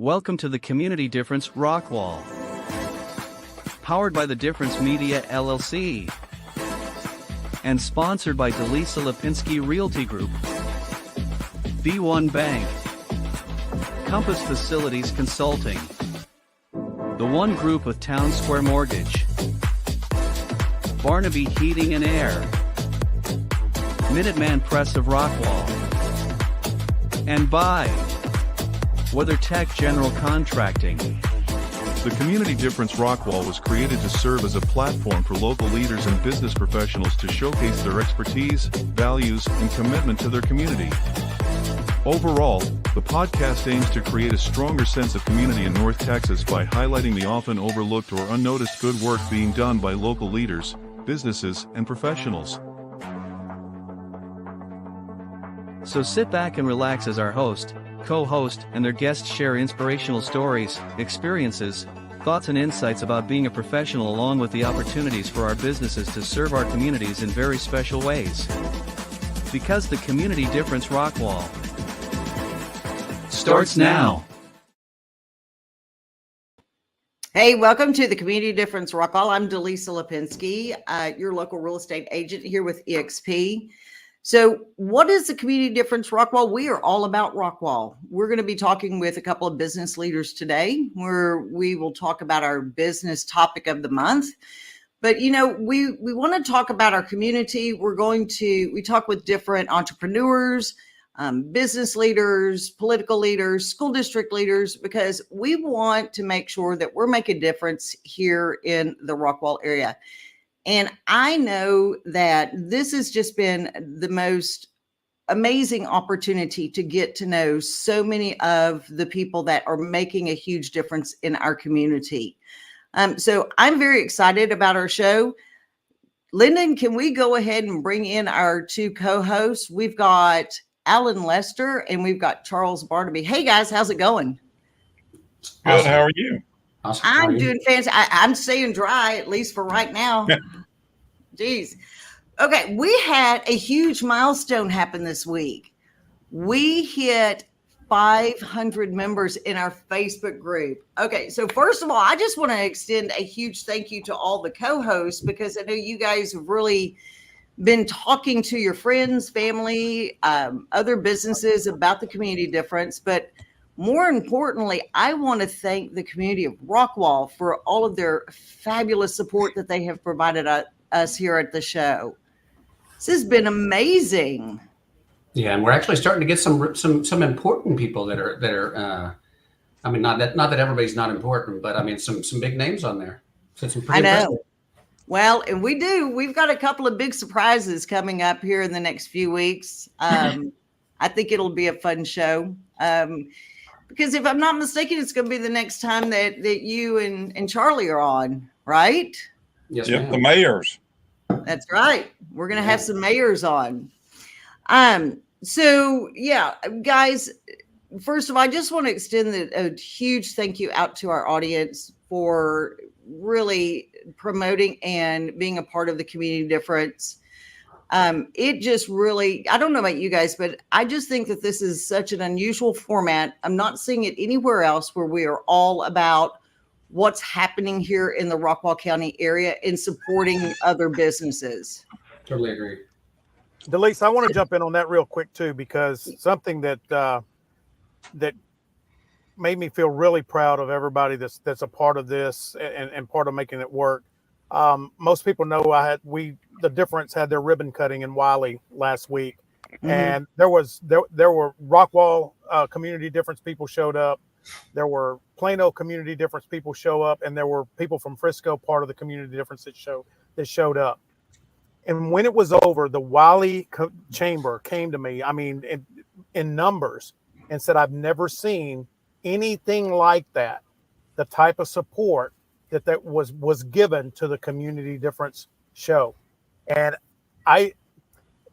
Welcome to the Community Difference-Rockwall. Powered by the Difference Media LLC. And sponsored by Delisa Lapinsky Realty Group. B1 Bank. Compass Facilities Consulting. The One Group with Town Square Mortgage. Barnaby Heating and Air. Minuteman Press of Rockwall. And by WeatherTech General Contracting. The Community Difference-Rockwall was created to serve as a platform for local leaders and business professionals to showcase their expertise, values, and commitment to their community. Overall, the podcast aims to create a stronger sense of community in North Texas by highlighting the often overlooked or unnoticed good work being done by local leaders, businesses, and professionals. So sit back and relax as our host, co-host, and their guests share inspirational stories, experiences, thoughts and insights about being a professional, along with the opportunities for our businesses to serve our communities in very special ways. Because the Community Difference-Rockwall starts now. Hey, welcome to the Community Difference-Rockwall. I'm Delisa Lapinsky, your local real estate agent here with EXP. So what is the Community Difference-Rockwall? We are all about Rockwall. We're going to be talking with a couple of business leaders today, where we will talk about our business topic of the month. But, you know, we want to talk about our community. We talk with different entrepreneurs, business leaders, political leaders, school district leaders, because we want to make sure that we're making a difference here in the Rockwall area. And I know that this has just been the most amazing opportunity to get to know so many of the people that are making a huge difference in our community. So I'm very excited about our show. Lyndon, can we go ahead and bring in our two co-hosts? We've got Alan Lester and we've got Charles Barnaby. Hey guys, how's it going? Good. How are you? Awesome. I'm doing fancy. I'm staying dry, at least for right now. Jeez. Okay, we had a huge milestone happen this week. We hit 500 members in our Facebook group. Okay, so first of all, I just want to extend a huge thank you to all the co-hosts, because I know you guys have really been talking to your friends, family, other businesses about the community difference. But more importantly, I want to thank the community of Rockwall for all of their fabulous support that they have provided us here at the show. This has been amazing. Yeah, and we're actually starting to get some important people that are. I mean, not that everybody's not important, but I mean some big names on there. So some pretty I know. impressive. Well, and we've got a couple of big surprises coming up here in the next few weeks. I think it'll be a fun show. Because if I'm not mistaken, it's going to be the next time that you and Charlie are on, right? Yes, yep, ma'am. the mayors. That's right. We're going to have some mayors on. So, yeah, guys, first of all, I just want to extend a huge thank you out to our audience for really promoting and being a part of the Community Difference. It just really, I don't know about you guys, but I just think that this is such an unusual format. I'm not seeing it anywhere else, where we are all about what's happening here in the Rockwall County area and supporting other businesses. Totally agree. Delisa, I want to jump in on that real quick too, because something that that made me feel really proud of everybody that's a part of this and part of making it work. Most people know the Difference had their ribbon cutting in Wiley last week, and there were Rockwall Community Difference people showed up, there were Plano Community Difference people show up, and there were people from Frisco, part of the Community Difference that showed up. And when it was over, the Wiley chamber came to me, I mean, in numbers, and said, "I've never seen anything like that. The type of support that was given to the Community Difference show." And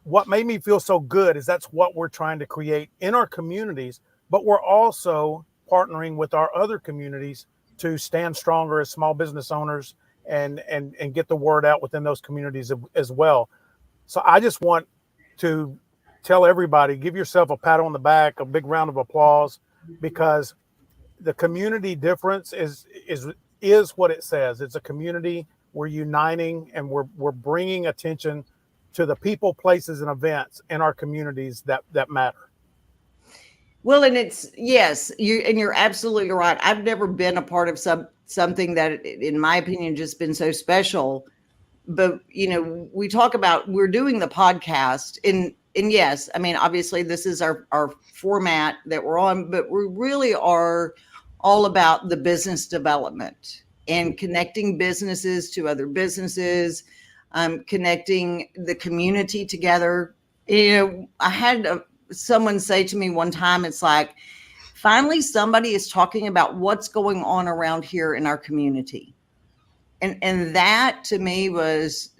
what made me feel so good is that's what we're trying to create in our communities, but we're also partnering with our other communities to stand stronger as small business owners and get the word out within those communities as well. So I just want to tell everybody, give yourself a pat on the back, a big round of applause, because the community difference is what it says. It's a community. We're uniting, and we're bringing attention to the people, places, and events in our communities that matter. Well, and you're absolutely right. I've never been a part of something that, in my opinion, just been so special. But we talk about, we're doing the podcast, and yes, I mean, obviously this is our format that we're on, but we really are all about the business development and connecting businesses to other businesses, connecting the community together. I had someone say to me one time, it's like, finally somebody is talking about what's going on around here in our community. And that to me was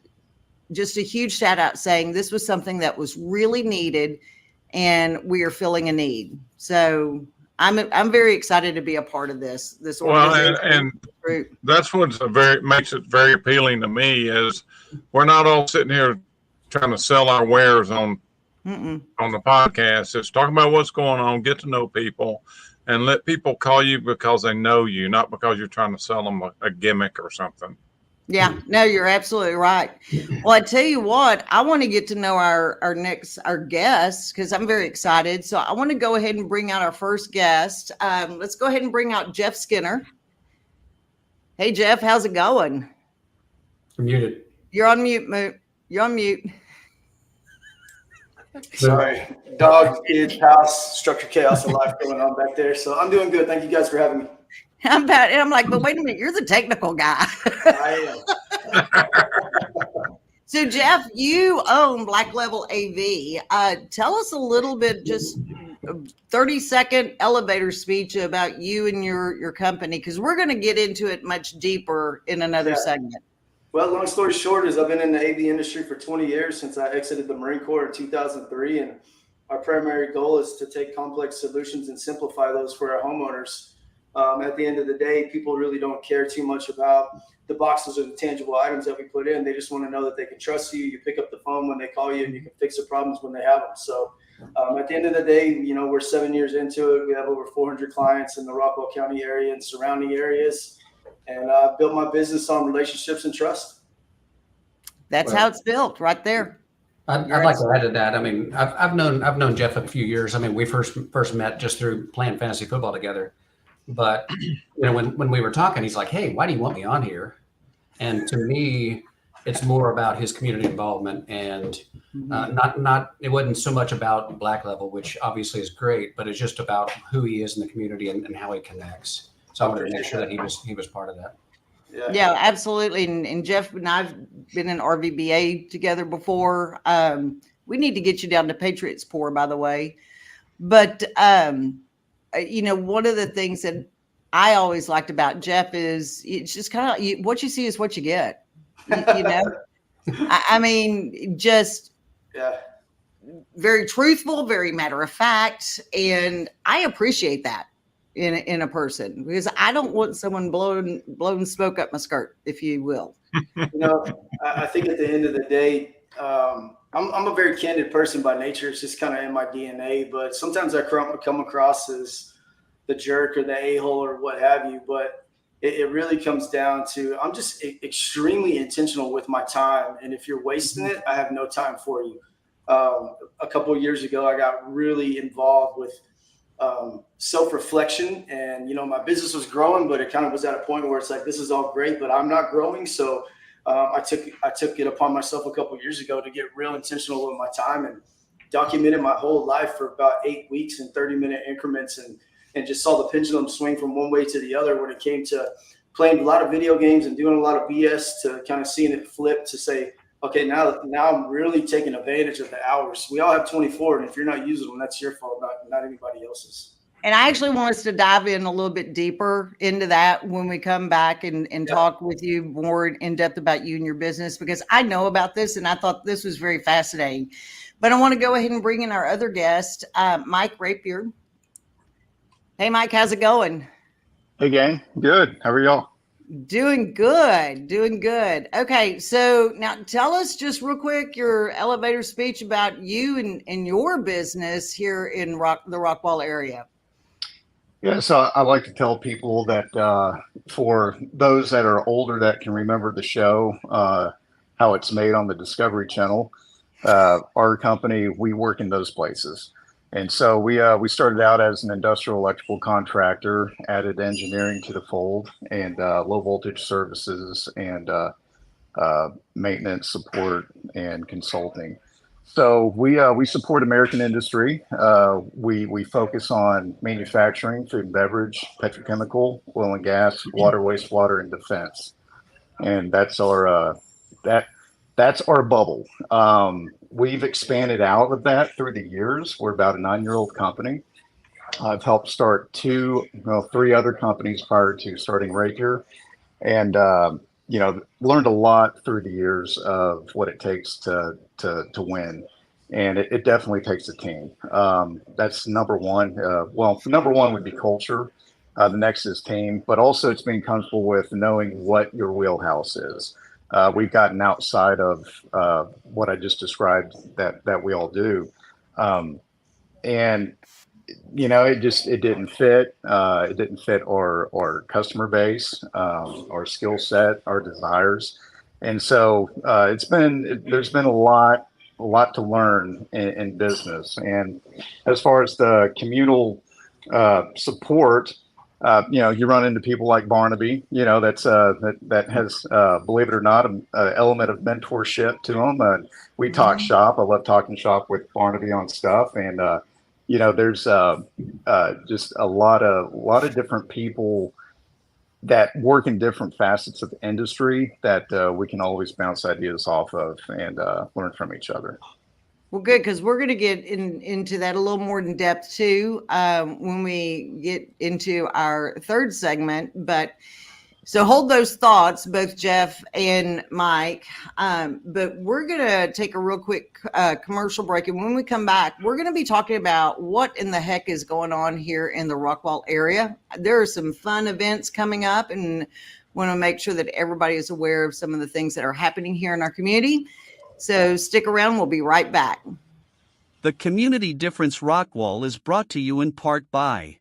just a huge shout out, saying this was something that was really needed and we are filling a need. So I'm very excited to be a part of this organization. Well, and that's what's makes it very appealing to me, is we're not all sitting here trying to sell our wares on the podcast. It's talking about what's going on, get to know people, and let people call you because they know you, not because you're trying to sell them a gimmick or something. Yeah, no, you're absolutely right. Well, I tell you what, I want to get to know our guests, because I'm very excited. So I want to go ahead and bring out our first guest. Let's go ahead and bring out Jeff Skinner. Hey, Jeff, how's it going? I'm muted. You're on mute. You're on mute. Sorry, dog, kids, house, structure, chaos, and life going on back there. So I'm doing good. Thank you guys for having me. I'm like, but wait a minute, you're the technical guy. I am. So Jeff, you own Black Level AV. Tell us a little bit, just a 30-second elevator speech about you and your company, because we're going to get into it much deeper in another segment. Well, long story short is I've been in the AV industry for 20 years, since I exited the Marine Corps in 2003. And our primary goal is to take complex solutions and simplify those for our homeowners. At the end of the day, people really don't care too much about the boxes or the tangible items that we put in. They just want to know that they can trust you. You pick up the phone when they call you, and you can fix the problems when they have them. So at the end of the day, we're 7 years into it. We have over 400 clients in the Rockwall County area and surrounding areas. And I built my business on relationships and trust. That's how it's built, right there. I'd like to add to that. I mean, I've known Jeff a few years. I mean, we first met just through playing fantasy football together. But when we were talking, he's like, "Hey, why do you want me on here?" And to me, it's more about his community involvement, and not it wasn't so much about Black Level, which obviously is great, but it's just about who he is in the community and how he connects. So I wanted to make sure that he was part of that. Yeah, absolutely. And Jeff and I've been in RVBA together before. We need to get you down to Patriots Pour, by the way. But one of the things that I always liked about Jeff is it's just kind of what you see is what you get. I mean, just very truthful, very matter of fact, and I appreciate that in a person, because I don't want someone blowing smoke up my skirt, if you will. I think at the end of the day, I'm a very candid person by nature. It's just kind of in my DNA, but sometimes I come across as the jerk or the a-hole or what have you. But it really comes down to, I'm just extremely intentional with my time. And if you're wasting it, I have no time for you. A couple of years ago, I got really involved with self-reflection, and my business was growing, but it kind of was at a point where it's like, this is all great, but I'm not growing. So I took it upon myself a couple of years ago to get real intentional with my time, and documented my whole life for about 8 weeks in 30-minute increments, and just saw the pendulum swing from one way to the other when it came to playing a lot of video games and doing a lot of BS, to kind of seeing it flip to say, okay, now I'm really taking advantage of the hours. We all have 24, and if you're not using them, that's your fault, not anybody else's. And I actually want us to dive in a little bit deeper into that when we come back and talk with you more in depth about you and your business, because I know about this and I thought this was very fascinating. But I want to go ahead and bring in our other guest, Mike Rapier. Hey, Mike, how's it going? Hey, gang. Good. How are y'all? Doing good. Okay, so now tell us just real quick your elevator speech about you and your business here in the Rockwall area. Yeah, so I like to tell people that for those that are older that can remember the show, how it's made on the Discovery Channel, our company, we work in those places. And so we started out as an industrial electrical contractor, added engineering to the fold, and low voltage services and maintenance support and consulting. So we support American industry. We focus on manufacturing, food and beverage, petrochemical, oil and gas, water, wastewater, and defense. And that's our bubble. We've expanded out of that through the years. We're about a 9-year-old company. I've helped start three other companies prior to starting RAPIER, and learned a lot through the years of what it takes to win. And it definitely takes a team. That's number one. Number one would be culture. The next is team, but also it's being comfortable with knowing what your wheelhouse is. We've gotten outside of what I just described that we all do. And it didn't fit. It didn't fit our customer base, our skill set, our desires. And so there's been a lot to learn in business. And as far as the communal support, you run into people like Barnaby, that has, believe it or not, an element of mentorship to them. We talk shop. I love talking shop with Barnaby on stuff. And, there's just a lot of different people that work in different facets of the industry that we can always bounce ideas off of and learn from each other. Well, good, because we're going to get into that a little more in depth too when we get into our third segment. But so hold those thoughts, both Jeff and Mike. But we're going to take a real quick commercial break. And when we come back, we're going to be talking about what in the heck is going on here in the Rockwall area. There are some fun events coming up, and want to make sure that everybody is aware of some of the things that are happening here in our community. So stick around. We'll be right back. The Community Difference-Rockwall is brought to you in part by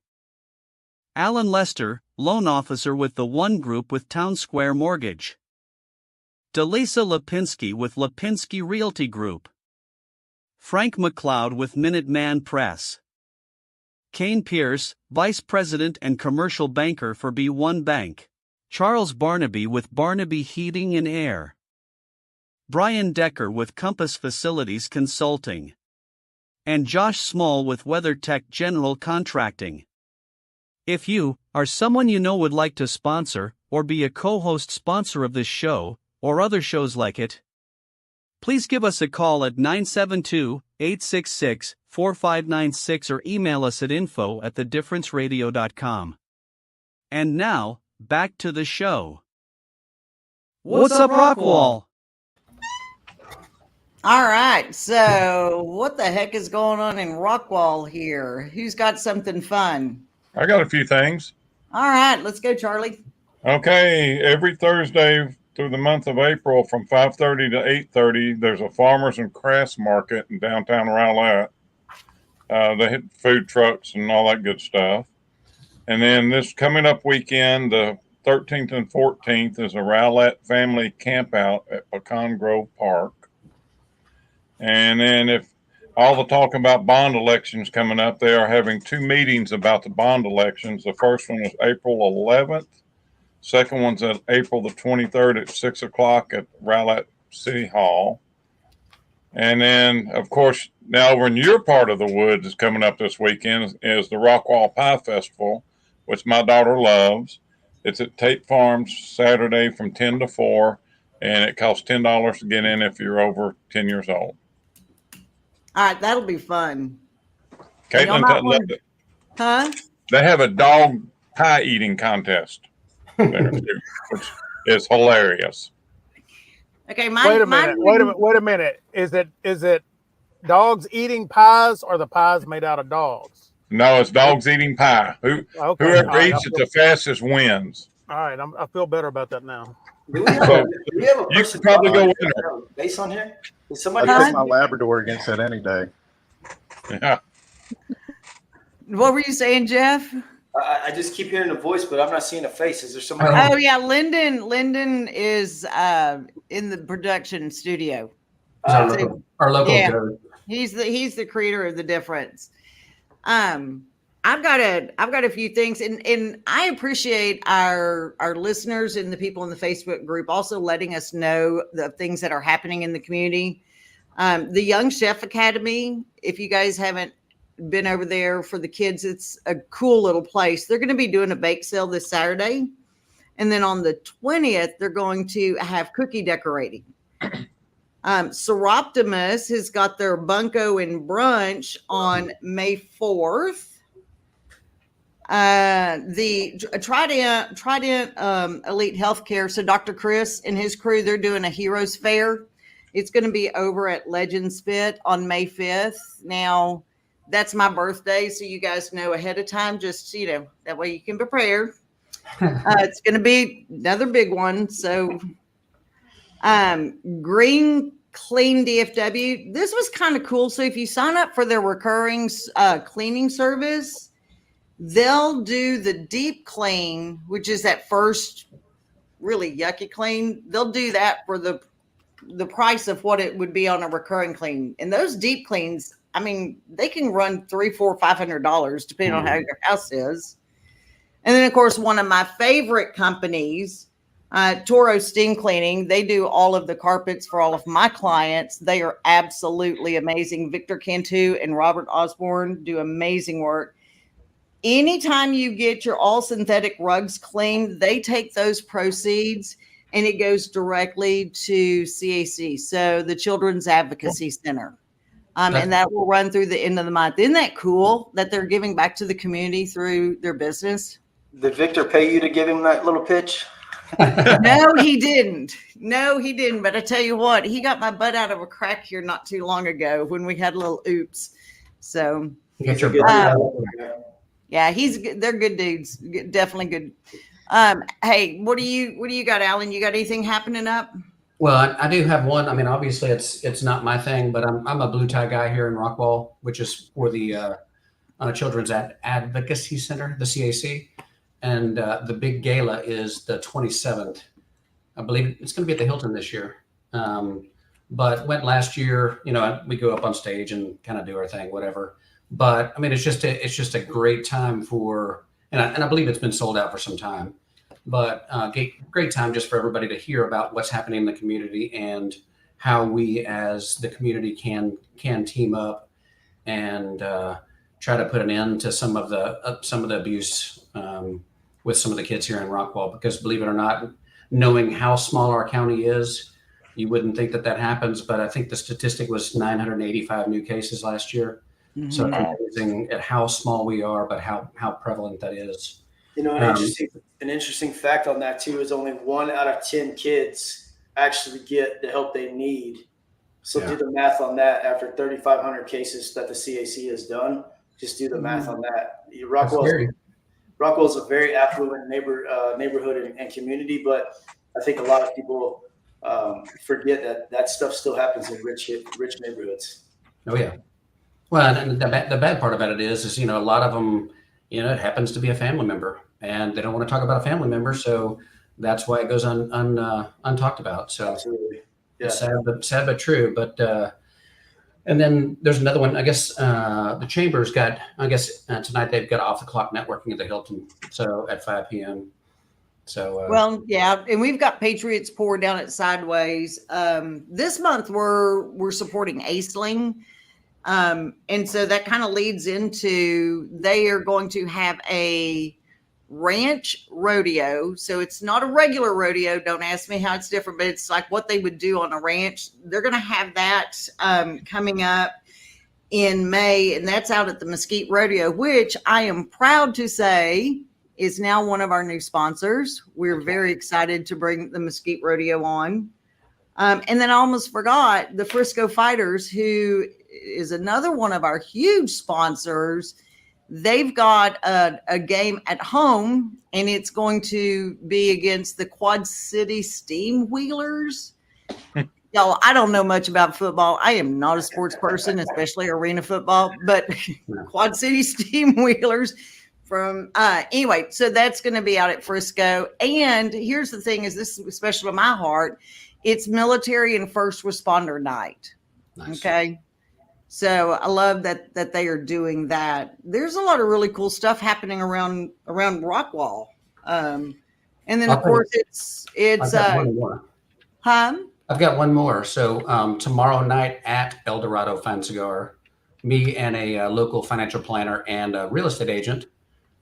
Alan Lester, loan officer with the One Group with Town Square Mortgage. Delisa Lapinsky with Lapinsky Realty Group. Frank McLeod with Minuteman Press. Kane Pierce, Vice President and Commercial Banker for B1 Bank. Charles Barnaby with Barnaby Heating and Air. Brian Decker with Compass Facilities Consulting. And Josh Small with WeatherTech General Contracting. If you, or someone you know would like to sponsor, or be a co-host sponsor of this show, or other shows like it, please give us a call at 972-866-4596 or email us at info@thedifferenceradio.com. And now, back to the show. What's up, Rockwall? All right, so what the heck is going on in Rockwall here? Who's got something fun? I got a few things. All right, let's go, Charlie. Okay, every Thursday through the month of April from 5:30 to 8:30, there's a farmers and crafts market in downtown Rowlett. They hit food trucks and all that good stuff. And then this coming up weekend, the 13th and 14th, is a Rowlett family camp out at Pecan Grove Park. And then if all the talk about bond elections coming up, they are having two meetings about the bond elections. The first one is April 11th. Second one's at April the 23rd at 6 o'clock at Rowlett City Hall. And then, of course, now over in your part of the woods is coming up this weekend is the Rockwall Pie Festival, which my daughter loves. It's at Tate Farms Saturday from 10 to 4, and it costs $10 to get in if you're over 10 years old. All right, that'll be fun. Caitlin, huh? They have a dog pie eating contest there too, which is hilarious. Okay, wait a minute. Is it dogs eating pies or the pies made out of dogs? No, it's dogs eating pie. Whoever eats it the fastest wins. All right, I feel better about that now. Do we have a you should probably go in there. Base on here? Is I somebody put my Labrador against that any day. Yeah. What were you saying, Jeff? I just keep hearing the voice, but I'm not seeing a face. Is there somebody? Oh yeah, Lyndon is in the production studio. Our local yeah, Joe. he's the creator of the difference. I've got a few things, and I appreciate our listeners and the people in the Facebook group also letting us know the things that are happening in the community. The Young Chef Academy, if you guys haven't been over there for the kids, it's a cool little place. They're going to be doing a bake sale this Saturday, and then on the 20th they're going to have cookie decorating. Seroptimus has got their bunko and brunch on May 4th. The Trident Elite Healthcare. So Dr. Chris and his crew, they're doing a Heroes Fair. It's going to be over at Legends Fit on May 5th. Now, that's my birthday, so you guys know ahead of time, just, that way you can prepare. It's going to be another big one. So, Green Clean DFW, this was kind of cool. So if you sign up for their recurring cleaning service, they'll do the deep clean, which is that first really yucky clean. They'll do that for the price of what it would be on a recurring clean. And those deep cleans, I mean, they can run $300, $400, $500 depending on how your house is. And then, of course, one of my favorite companies, Toro Steam Cleaning, they do all of the carpets for all of my clients. They are absolutely amazing. Victor Cantu and Robert Osborne do amazing work. Anytime you get your all synthetic rugs cleaned, they take those proceeds and it goes directly to CAC, so the Children's Advocacy Center. And that will run through the end of the month. Isn't that cool that they're giving back to the community through their business? Did Victor pay you to give him that little pitch? No, he didn't. But I tell you what, he got my butt out of a crack here not too long ago when we had a little oops. So Get your yeah, they're good dudes. Definitely good. Hey, what do you got, Alan? You got anything happening up? Well, I do have one. I mean, obviously it's not my thing, but I'm a blue tie guy here in Rockwall, which is for the Children's Advocacy Center, the CAC. And the big gala is the 27th. I believe it's going to be at the Hilton this year. But went last year, we go up on stage and kind of do our thing, whatever. But I mean, it's just a great time and I believe it's been sold out for some time, but great time just for everybody to hear about what's happening in the community and how we as the community can team up and try to put an end to some of the abuse with some of the kids here in Rockwall. Because believe it or not, knowing how small our county is, you wouldn't think that happens, but I think the statistic was 985 new cases last year. Mm-hmm. So it's amazing at how small we are, but how prevalent that is. An interesting fact on that too is only 1 out of 10 kids actually get the help they need. So do the math on that. After 3,500 cases that the CAC has done, just do the math on that. Rockwall is a very affluent neighborhood and community, but I think a lot of people forget that stuff still happens in rich neighborhoods. Oh yeah. Well, and the bad part about it is a lot of them, it happens to be a family member, and they don't want to talk about a family member, so that's why it goes untalked about. So absolutely, it's sad but true. But and then there's another one. I guess the Chamber's got. I guess tonight they've got off the clock networking at the Hilton, so at 5 p.m. So well, yeah, and we've got Patriots Pour down at Sideways. This month we're supporting Aisling. And so that kind of leads into, they are going to have a ranch rodeo. So it's not a regular rodeo. Don't ask me how it's different, but it's like what they would do on a ranch. They're going to have that coming up in May, and that's out at the Mesquite Rodeo, which I am proud to say is now one of our new sponsors. We're very excited to bring the Mesquite Rodeo on. And then I almost forgot the Frisco Fighters, who is another one of our huge sponsors. They've got a game at home, and it's going to be against the Quad City Steam Wheelers. Y'all, I don't know much about football. I am not a sports person, especially arena football, but Quad City Steam Wheelers from anyway, so that's going to be out at Frisco. And here's the thing: is this is special to my heart? It's military and first responder night. Nice. Okay, so I love that they are doing that. There's a lot of really cool stuff happening around Rockwall, and then of course it's I've got one more. I've got one more. So tomorrow night at El Dorado Fine Cigar, me and a local financial planner and a real estate agent,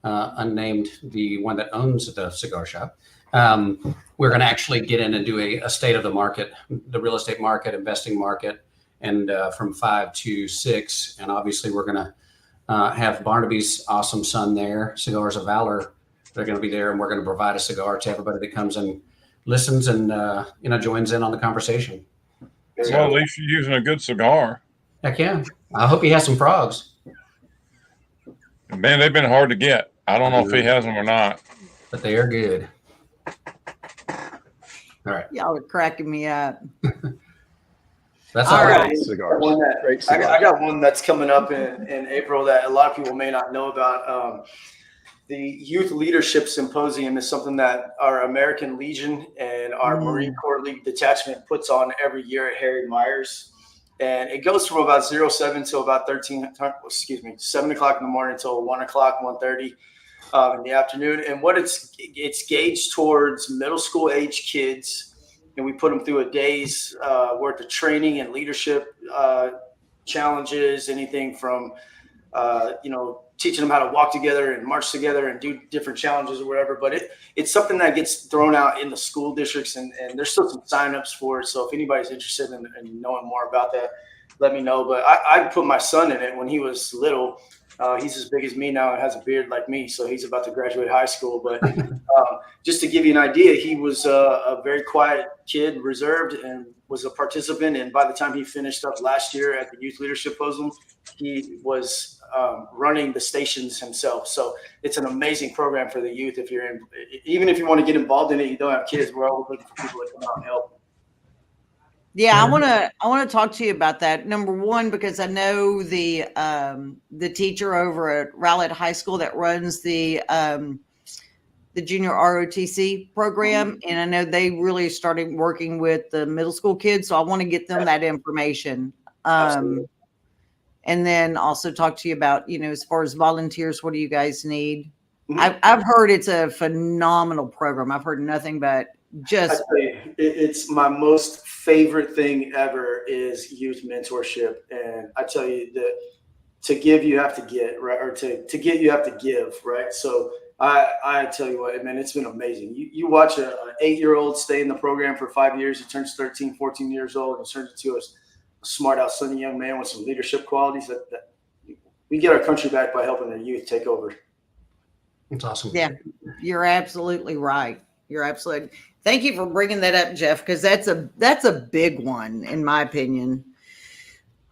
unnamed, the one that owns the cigar shop, we're going to actually get in and do a state of the market, the real estate market, investing market, and from 5 to 6. And obviously we're going to have Barnaby's awesome son there, Cigars of Valor. They're going to be there, and we're going to provide a cigar to everybody that comes and listens and joins in on the conversation. Well, at least you're using a good cigar. Heck yeah. I hope he has some frogs. Man, they've been hard to get. I don't know if he has them or not. But they are good. All right. Y'all are cracking me up. That's all all right. Cigars. I got one that's coming up in April that a lot of people may not know about. The Youth Leadership Symposium is something that our American Legion and our Marine Corps League Detachment puts on every year at Harry Myers. And it goes from about 07 till about 7 o'clock in the morning until 1 o'clock, 1:30 in the afternoon. And what it's gauged towards middle school age kids. And we put them through a day's worth of training and leadership challenges, anything from, teaching them how to walk together and march together and do different challenges or whatever. But it's something that gets thrown out in the school districts, and there's still some signups for it. So if anybody's interested in knowing more about that, let me know. But I put my son in it when he was little. He's as big as me now and has a beard like me, so he's about to graduate high school. But just to give you an idea, he was a very quiet kid, reserved, and was a participant. And by the time he finished up last year at the Youth Leadership Symposium, he was running the stations himself. So it's an amazing program for the youth. If you're even if you want to get involved in it, you don't have kids, we're always looking for people to come out and help. Yeah, I want to talk to you about that. Number one, because I know the teacher over at Rowlett High School that runs the junior ROTC program, and I know they really started working with the middle school kids. So I want to get them that information. And then also talk to you about, as far as volunteers, what do you guys need? I've heard it's a phenomenal program. I've heard nothing but just. It's my most favorite thing ever is youth mentorship. And I tell you that to give, you have to get, right? Or to get, you have to give, right? So I tell you what, man, it's been amazing. You watch an 8-year-old stay in the program for 5 years. He turns 13, 14 years old and turns into a smart, outstanding young man with some leadership qualities that we get our country back by helping the youth take over. That's awesome. Yeah, you're absolutely right. Thank you for bringing that up, Jeff, because that's a big one in my opinion.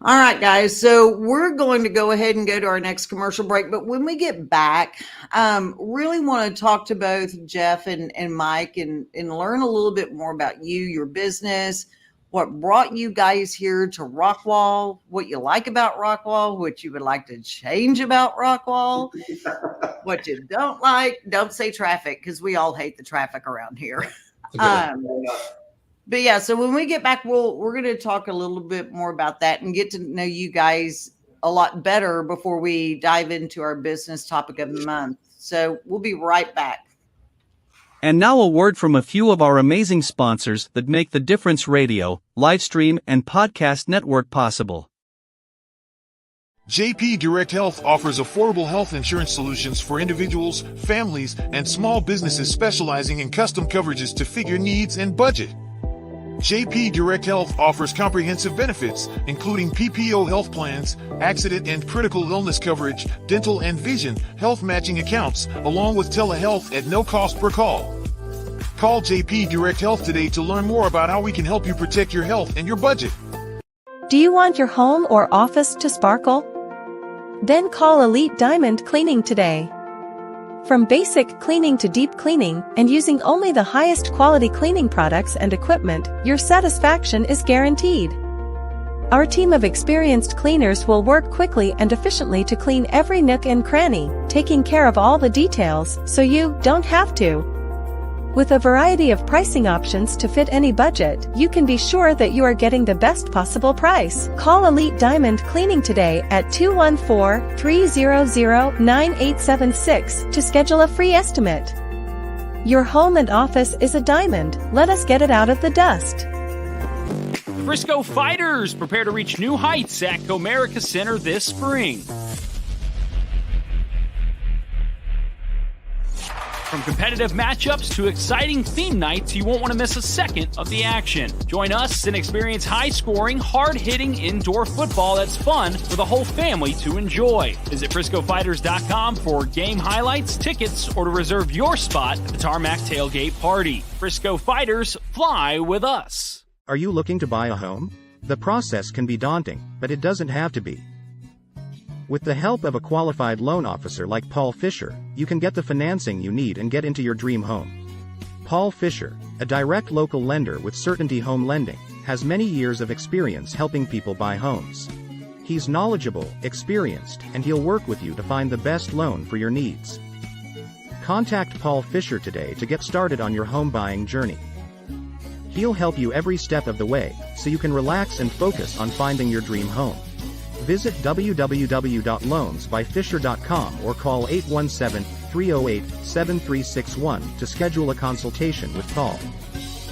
All right, guys. So we're going to go ahead and go to our next commercial break. But when we get back, really want to talk to both Jeff and Mike and learn a little bit more about you, your business, what brought you guys here to Rockwall, what you like about Rockwall, what you would like to change about Rockwall, what you don't like. Don't say traffic, because we all hate the traffic around here. But yeah, so when we get back, we're going to talk a little bit more about that and get to know you guys a lot better before we dive into our business topic of the month. So we'll be right back. And now a word from a few of our amazing sponsors that make the Difference Radio, live stream, and podcast network possible. JP Direct Health offers affordable health insurance solutions for individuals, families, and small businesses specializing in custom coverages to fit your needs and budget. JP Direct Health offers comprehensive benefits, including PPO health plans, accident and critical illness coverage, dental and vision, health matching accounts, along with telehealth at no cost per call. Call JP Direct Health today to learn more about how we can help you protect your health and your budget. Do you want your home or office to sparkle? Then call Elite Diamond Cleaning today. From basic cleaning to deep cleaning, and using only the highest quality cleaning products and equipment, your satisfaction is guaranteed. Our team of experienced cleaners will work quickly and efficiently to clean every nook and cranny, taking care of all the details so you don't have to. With a variety of pricing options to fit any budget, you can be sure that you are getting the best possible price. Call Elite Diamond Cleaning today at 214-300-9876 to schedule a free estimate. Your home and office is a diamond. Let us get it out of the dust. Frisco Fighters prepare to reach new heights at Comerica Center this spring. From competitive matchups to exciting theme nights, you won't want to miss a second of the action. Join us and experience high-scoring, hard-hitting indoor football that's fun for the whole family to enjoy. Visit FriscoFighters.com for game highlights, tickets, or to reserve your spot at the Tarmac Tailgate Party. Frisco Fighters, fly with us. Are you looking to buy a home? The process can be daunting, but it doesn't have to be. With the help of a qualified loan officer like Paul Fisher, you can get the financing you need and get into your dream home. Paul Fisher, a direct local lender with Certainty Home Lending, has many years of experience helping people buy homes. He's knowledgeable, experienced, and he'll work with you to find the best loan for your needs. Contact Paul Fisher today to get started on your home buying journey. He'll help you every step of the way, so you can relax and focus on finding your dream home. Visit www.loansbyfisher.com or call 817-308-7361 to schedule a consultation with Paul.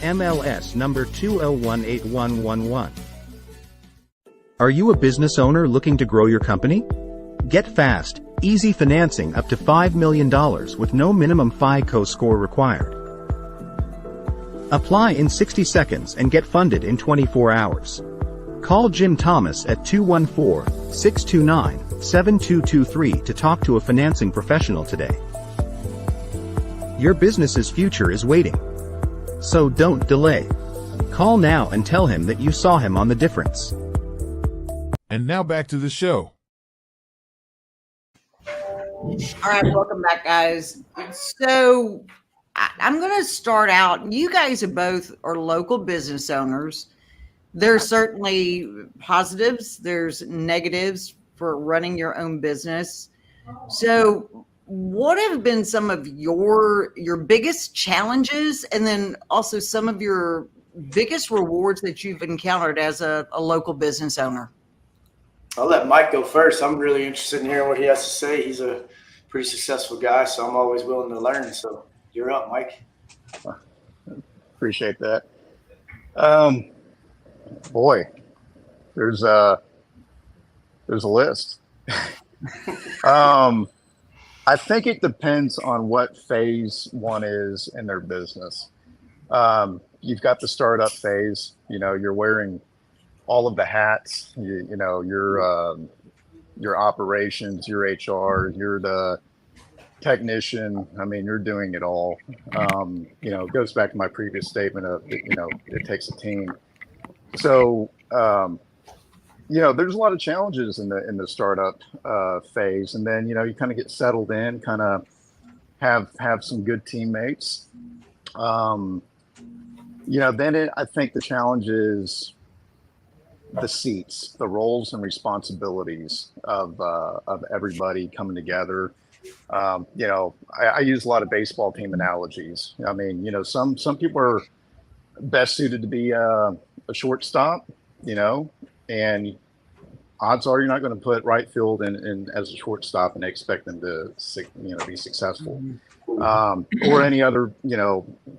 MLS number 2018111. Are you a business owner looking to grow your company? Get fast, easy financing up to $5 million with no minimum FICO score required. Apply in 60 seconds and get funded in 24 hours. Call Jim Thomas at 214-629-7223 to talk to a financing professional today. Your business's future is waiting. So don't delay. Call now and tell him that you saw him on The Difference. And now back to the show. All right, welcome back, guys. So I'm going to start out. You guys are local business owners. There's certainly positives. There's negatives for running your own business. So what have been some of your biggest challenges, and then also some of your biggest rewards that you've encountered as a local business owner? I'll let Mike go first. I'm really interested in hearing what he has to say. He's a pretty successful guy, so I'm always willing to learn. So you're up, Mike. Appreciate that. Boy, there's a list. I think it depends on what phase one is in their business. You've got the startup phase. You're wearing all of the hats. Your operations, your HR, you're the technician. I mean, you're doing it all. It goes back to my previous statement of it takes a team. So, there's a lot of challenges in the startup phase, and then you kind of get settled in, kind of have some good teammates. Then I think the challenge is the seats, the roles and responsibilities of everybody coming together. I use a lot of baseball team analogies. I mean, some people are best suited to be a shortstop, and odds are you're not going to put right field in as a shortstop and expect them to, be successful, or any other,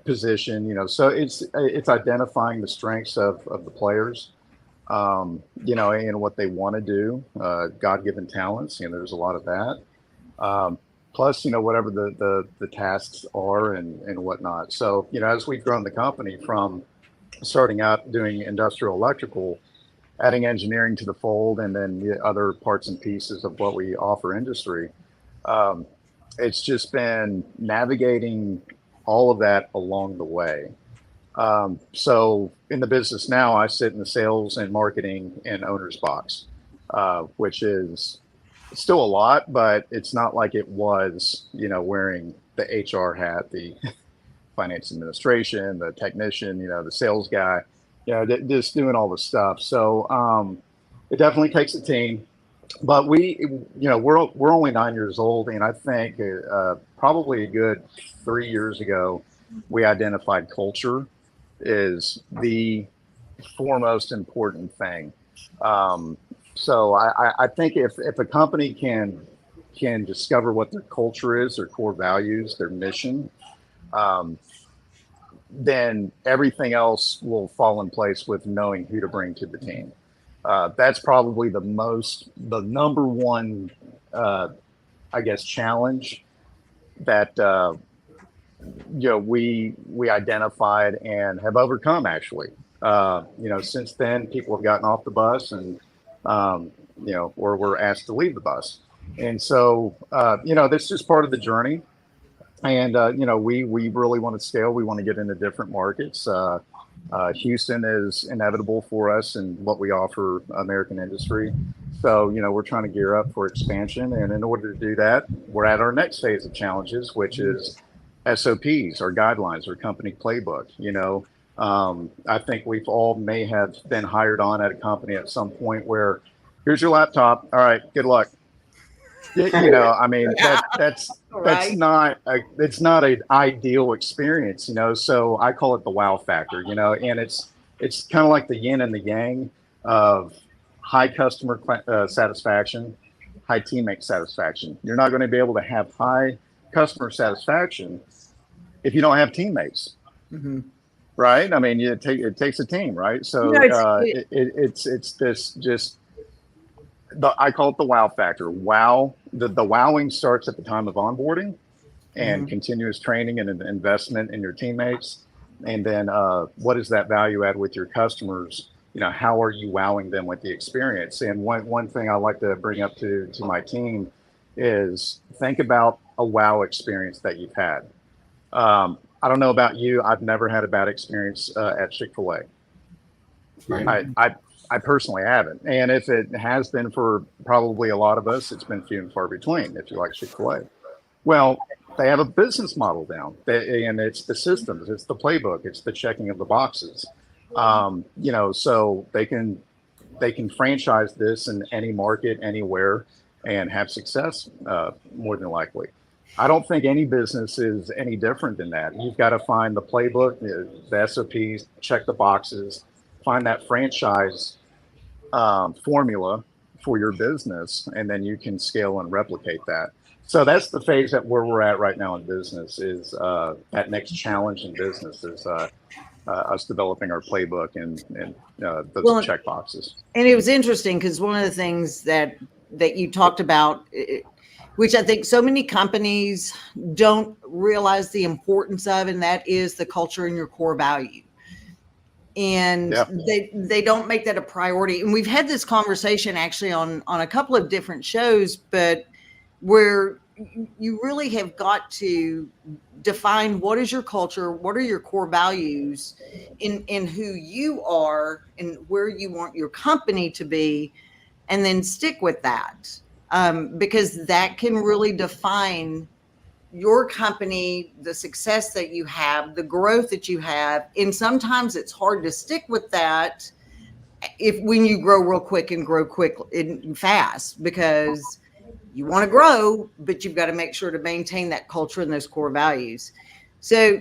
position, so it's identifying the strengths of the players, and what they want to do, God-given talents, there's a lot of that. Plus, whatever the tasks are and whatnot. So, as we've grown the company from starting out doing industrial electrical, adding engineering to the fold, and then the other parts and pieces of what we offer industry, it's just been navigating all of that along the way. So in the business now, I sit in the sales and marketing and owner's box, which is still a lot, but it's not like it was, wearing the HR hat, the finance administration, the technician, the sales guy, just doing all the stuff. So it definitely takes a team. but we're only 9 years old, and I think probably a good 3 years ago, we identified culture is the foremost important thing. So I think if a company can discover what their culture is, their core values, their mission, then everything else will fall in place with knowing who to bring to the team. That's probably the number one, I guess, challenge that we identified and have overcome. Actually, since then, people have gotten off the bus and or were asked to leave the bus, and so that's just part of the journey. And we really want to scale. We want to get into different markets. Houston is inevitable for us and what we offer American industry. So, we're trying to gear up for expansion. And in order to do that, we're at our next phase of challenges, which is SOPs, our guidelines, our company playbook. I think we've all may have been hired on at a company at some point where here's your laptop. All right, good luck. I mean, that's not an ideal experience, so I call it the wow factor, and it's kind of like the yin and the yang of high customer satisfaction, high teammate satisfaction. You're not going to be able to have high customer satisfaction if you don't have teammates, right? I mean, it takes a team, right? So it's this just. I call it the wow factor. Wow. The wowing starts at the time of onboarding and continuous training and investment in your teammates. And then what is that value add with your customers? How are you wowing them with the experience? And one thing I like to bring up to my team is think about a wow experience that you've had. I don't know about you. I've never had a bad experience at Chick-fil-A. Right. I personally haven't. And if it has been for probably a lot of us, it's been few and far between if you like Chick-fil-A. Well, they have a business model down, and it's the systems, it's the playbook, it's the checking of the boxes. So they can franchise this in any market, anywhere, and have success more than likely. I don't think any business is any different than that. You've got to find the playbook, the SOPs, check the boxes, find that franchise formula for your business, and then you can scale and replicate that. So that's the phase where we're at right now in business is that next challenge in business is us developing our playbook and those check boxes. And it was interesting because one of the things that you talked about, which I think so many companies don't realize the importance of, and that is the culture and your core value. And they don't make that a priority. And we've had this conversation actually on a couple of different shows, but where you really have got to define what is your culture, what are your core values in who you are and where you want your company to be, and then stick with that. Because that can really define your company, the success that you have, the growth that you have. And sometimes it's hard to stick with that when you grow real quick and grow quick and fast, because you want to grow, but you've got to make sure to maintain that culture and those core values. So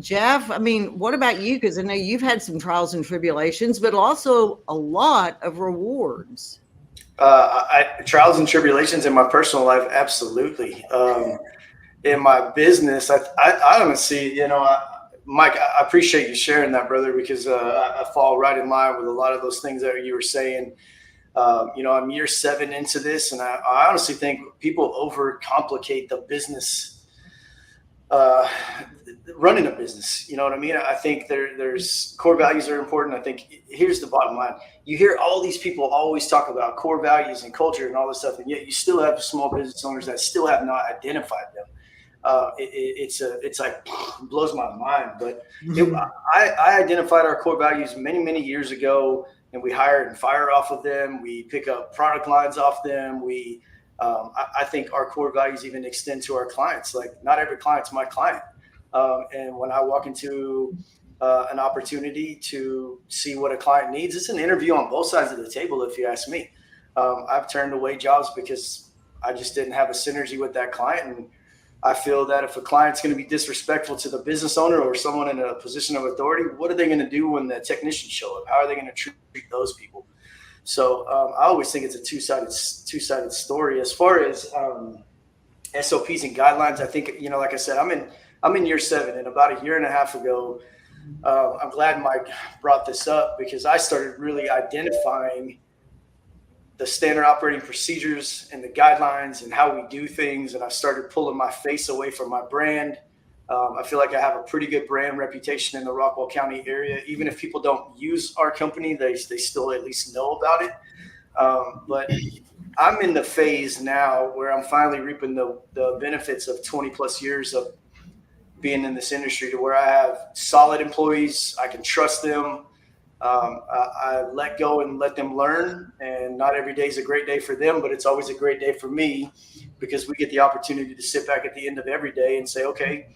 Jeff, I mean, what about you? Because I know you've had some trials and tribulations, but also a lot of rewards. Trials and tribulations in my personal life, absolutely. In my business, I honestly, Mike, I appreciate you sharing that, brother, because I fall right in line with a lot of those things that you were saying. I'm year 7 into this, and I honestly think people overcomplicate the business, running a business. You know what I mean? I think there's core values are important. I think here's the bottom line. You hear all these people always talk about core values and culture and all this stuff, and yet you still have small business owners that still have not identified them. It's like blows my mind, but I identified our core values many years ago, and we hire and fire off of them. We pick up product lines off them. I think our core values even extend to our clients. Like, not every client's my client. And when I walk into an opportunity to see what a client needs, it's an interview on both sides of the table, if you ask me. I've turned away jobs because I just didn't have a synergy with that client. And I feel that if a client's going to be disrespectful to the business owner or someone in a position of authority, what are they going to do when the technicians show up? How are they going to treat those people? So I always think it's a two-sided story. As far as SOPs and guidelines, I think, like I said, I'm in year 7, and about a year and a half ago, I'm glad Mike brought this up, because I started really identifying the standard operating procedures and the guidelines and how we do things. And I started pulling my face away from my brand. I feel like I have a pretty good brand reputation in the Rockwall County area. Even if people don't use our company, they still at least know about it. But I'm in the phase now where I'm finally reaping the benefits of 20 plus years of being in this industry, to where I have solid employees. I can trust them. I let go and let them learn, and not every day is a great day for them, but it's always a great day for me, because we get the opportunity to sit back at the end of every day and say, okay,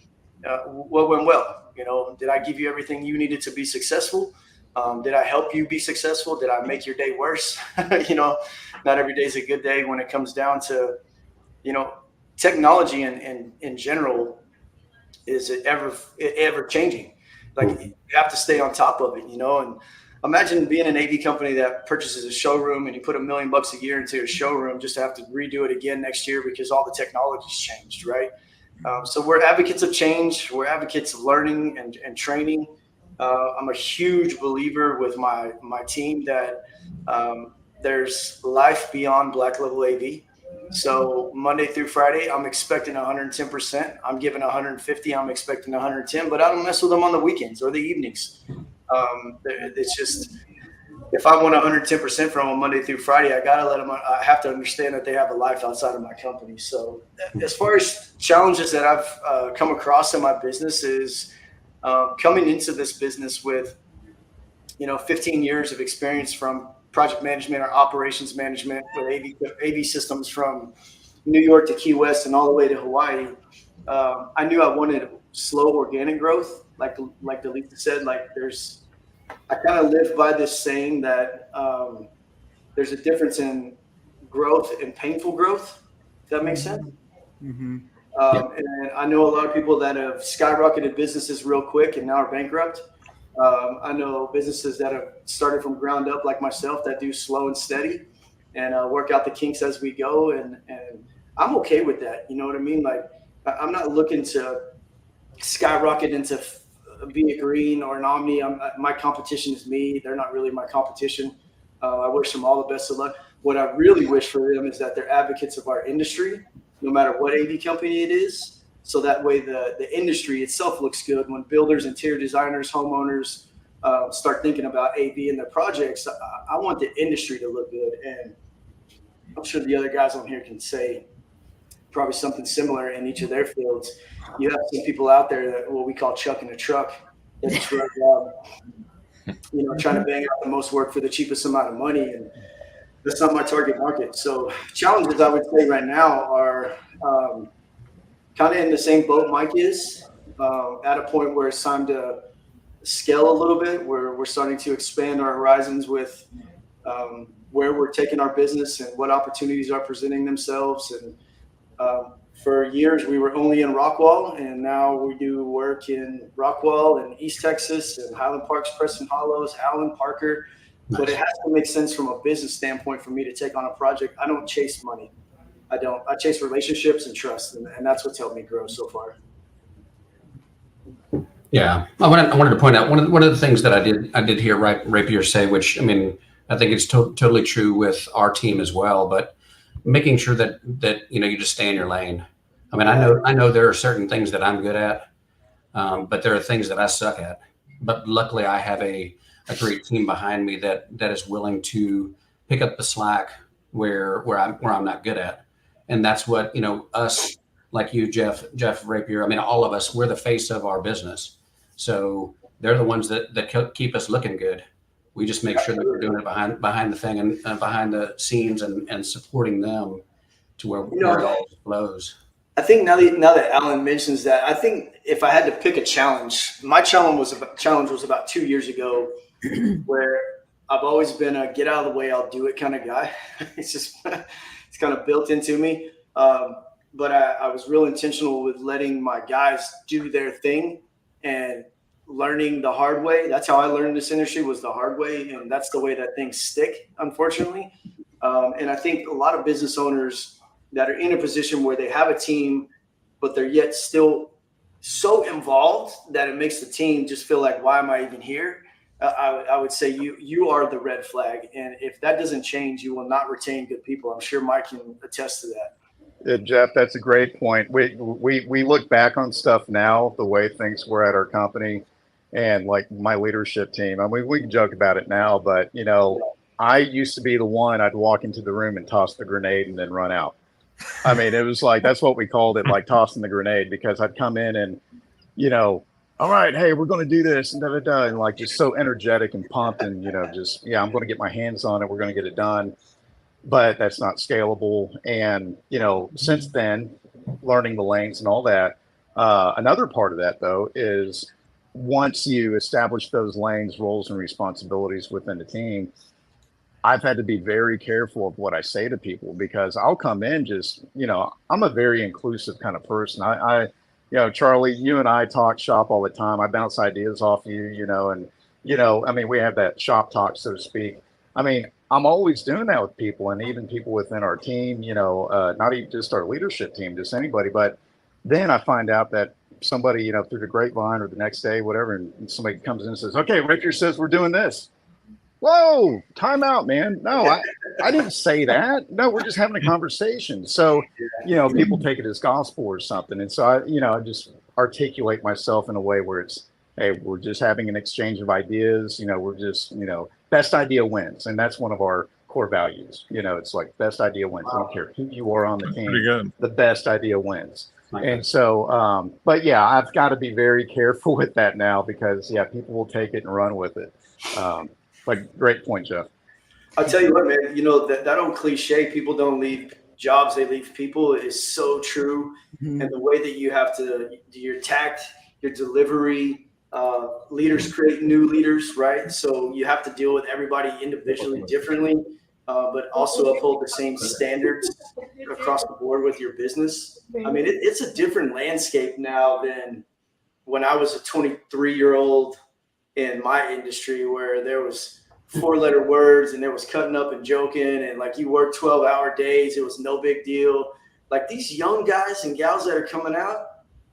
what went well? Did I give you everything you needed to be successful? Did I help you be successful? Did I make your day worse? Not every day is a good day when it comes down to, technology and in general is ever changing. Like, you have to stay on top of it, and imagine being an AV company that purchases a showroom and you put $1 million a year into a showroom just to have to redo it again next year because all the technology's changed, right? So we're advocates of change. We're advocates of learning and training. I'm a huge believer with my team that there's life beyond Black Level AV. So Monday through Friday, I'm expecting 110%. I'm giving 150. I'm expecting 110, but I don't mess with them on the weekends or the evenings. It's just, if I want 110% from them Monday through Friday, I gotta let them. I have to understand that they have a life outside of my company. So as far as challenges that I've come across in my business is coming into this business with, 15 years of experience from project management or operations management with AV systems from New York to Key West and all the way to Hawaii. I knew I wanted slow organic growth. Like Delisa said, I kind of live by this saying that there's a difference in growth and painful growth, if that makes sense. Mm-hmm. And I know a lot of people that have skyrocketed businesses real quick and now are bankrupt. I know businesses that have started from ground up, like myself, that do slow and steady and work out the kinks as we go. And I'm okay with that. You know what I mean? Like, I'm not looking to skyrocket into be a green or an Omni. My competition is me. They're not really my competition. I wish them all the best of luck. What I really wish for them is that they're advocates of our industry, no matter what AV company it is. So that way the industry itself looks good. When builders, interior designers, homeowners start thinking about AV in their projects, I want the industry to look good. And I'm sure the other guys on here can say probably something similar in each of their fields. You have some people out there that what we call chucking a truck. They just run around, trying to bang out the most work for the cheapest amount of money. And that's not my target market. So challenges I would say right now are kind of in the same boat Mike is, at a point where it's time to scale a little bit, where we're starting to expand our horizons with where we're taking our business and what opportunities are presenting themselves. And for years, we were only in Rockwall, and now we do work in Rockwall and East Texas and Highland Parks, Preston Hollows, Allen, Parker. Nice. But it has to make sense from a business standpoint for me to take on a project. I don't chase money. I chase relationships and trust, and that's what's helped me grow so far. Yeah, I wanted to point out one of the things that I did hear Rapier say, which I think it's totally true with our team as well. But making sure that you just stay in your lane. I know there are certain things that I'm good at, but there are things that I suck at. But luckily, I have a great team behind me that is willing to pick up the slack where I'm not good at. And that's what, us, like you, Jeff Rapier, all of us, we're the face of our business. So they're the ones that keep us looking good. We just make sure that we're doing it behind the thing and behind the scenes and supporting them to where it all flows. I think now that Alan mentions that, I think if I had to pick a challenge, my challenge was about 2 years ago where I've always been a get out of the way, I'll do it kind of guy. It's kind of built into me. But I was real intentional with letting my guys do their thing and learning the hard way. That's how I learned this industry, was the hard way. And that's the way that things stick, unfortunately. And I think a lot of business owners that are in a position where they have a team, but they're yet still so involved that it makes the team just feel like, why am I even here? I would say you are the red flag. And if that doesn't change, you will not retain good people. I'm sure Mike can attest to that. Yeah, Jeff, that's a great point. We look back on stuff now, the way things were at our company and like my leadership team. I mean, we can joke about it now, but you know, I used to be the one, I'd walk into the room and toss the grenade and then run out. I mean, it was like, that's what we called it, like tossing the grenade, because I'd come in and, you know, all right, hey, we're going to do this and and like just so energetic and pumped and, you know, just, yeah, I'm going to get my hands on it. We're going to get it done. But that's not scalable. And, you know, since then, learning the lanes and all that, another part of that, though, is once you establish those lanes, roles and responsibilities within the team, I've had to be very careful of what I say to people, because I'll come in just, you know, I'm a very inclusive kind of person. I you know, Charlie, you and I talk shop all the time. I bounce ideas off you, you know, and, you know, I mean, we have that shop talk, so to speak. I mean, I'm always doing that with people, and even people within our team, you know, not even just our leadership team, just anybody. But then I find out that somebody, you know, through the grapevine or the next day, whatever, and somebody comes in and says, okay, Richard says we're doing this. Whoa, time out, man. No, I didn't say that. No, we're just having a conversation. So, you know, people take it as gospel or something. And so I, you know, I just articulate myself in a way where it's, hey, we're just having an exchange of ideas. You know, we're just, you know, best idea wins. And that's one of our core values. You know, it's like best idea wins. I don't care who you are on the team. The best idea wins. And so, but yeah, I've got to be very careful with that now, because yeah, people will take it and run with it. Like, great point, Jeff. I'll tell you what, man, you know, that old cliche, people don't leave jobs, they leave people, is so true. Mm-hmm. And the way that you have to do your tact, your delivery, leaders create new leaders, right? So you have to deal with everybody individually differently, but also uphold the same standards across the board with your business. I mean, it's a different landscape now than when I was a 23-year-old in my industry, where there was 4-letter words and there was cutting up and joking, and like you worked 12-hour days, it was no big deal. Like these young guys and gals that are coming out,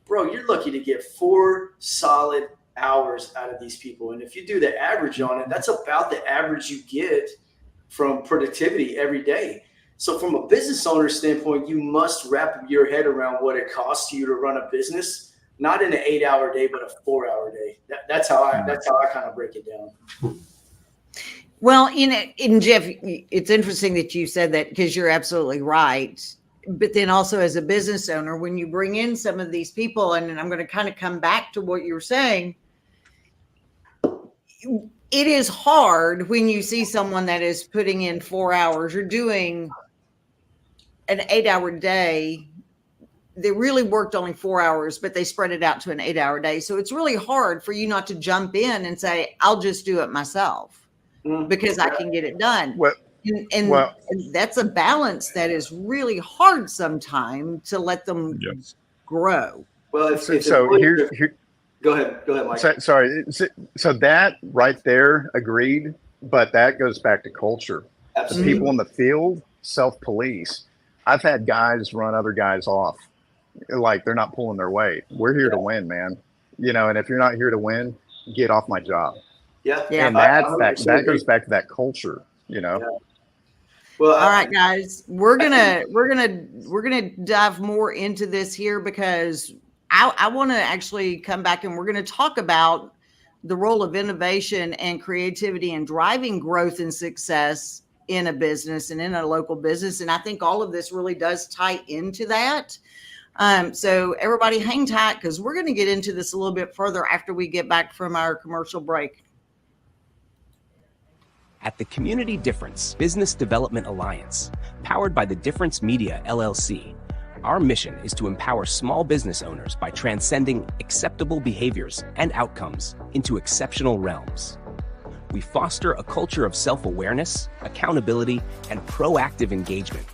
bro, you're lucky to get 4 solid hours out of these people. And if you do the average on it, that's about the average you get from productivity every day. So from a business owner standpoint, you must wrap your head around what it costs you to run a business. Not in an 8-hour day, but a 4-hour day. That's how I kind of break it down. Well, in Jeff, it's interesting that you said that, because you're absolutely right. But then also as a business owner, when you bring in some of these people, and I'm going to kind of come back to what you're saying, it is hard when you see someone that is putting in 4 hours or doing an 8-hour day. They really worked only 4 hours, but they spread it out to an 8-hour day. So it's really hard for you not to jump in and say, I'll just do it myself because I can get it done. And that's a balance that is really hard sometimes to let them grow. Well, go ahead, Mike. So that right there, agreed. But that goes back to culture. Absolutely. The people in the field self-police. I've had guys run other guys off. Like they're not pulling their weight. We're here to win, man. You know, and if you're not here to win, get off my job. Yeah. And that goes back to that culture, you know. Yeah. Well, all right, guys, we're gonna dive more into this here, because I want to actually come back and we're going to talk about the role of innovation and creativity in driving growth and success in a business and in a local business. And I think all of this really does tie into that. So everybody hang tight, because we're going to get into this a little bit further after we get back from our commercial break. At the Community Difference Business Development Alliance, powered by the Difference Media, LLC, our mission is to empower small business owners by transcending acceptable behaviors and outcomes into exceptional realms. We foster a culture of self-awareness, accountability, and proactive engagement,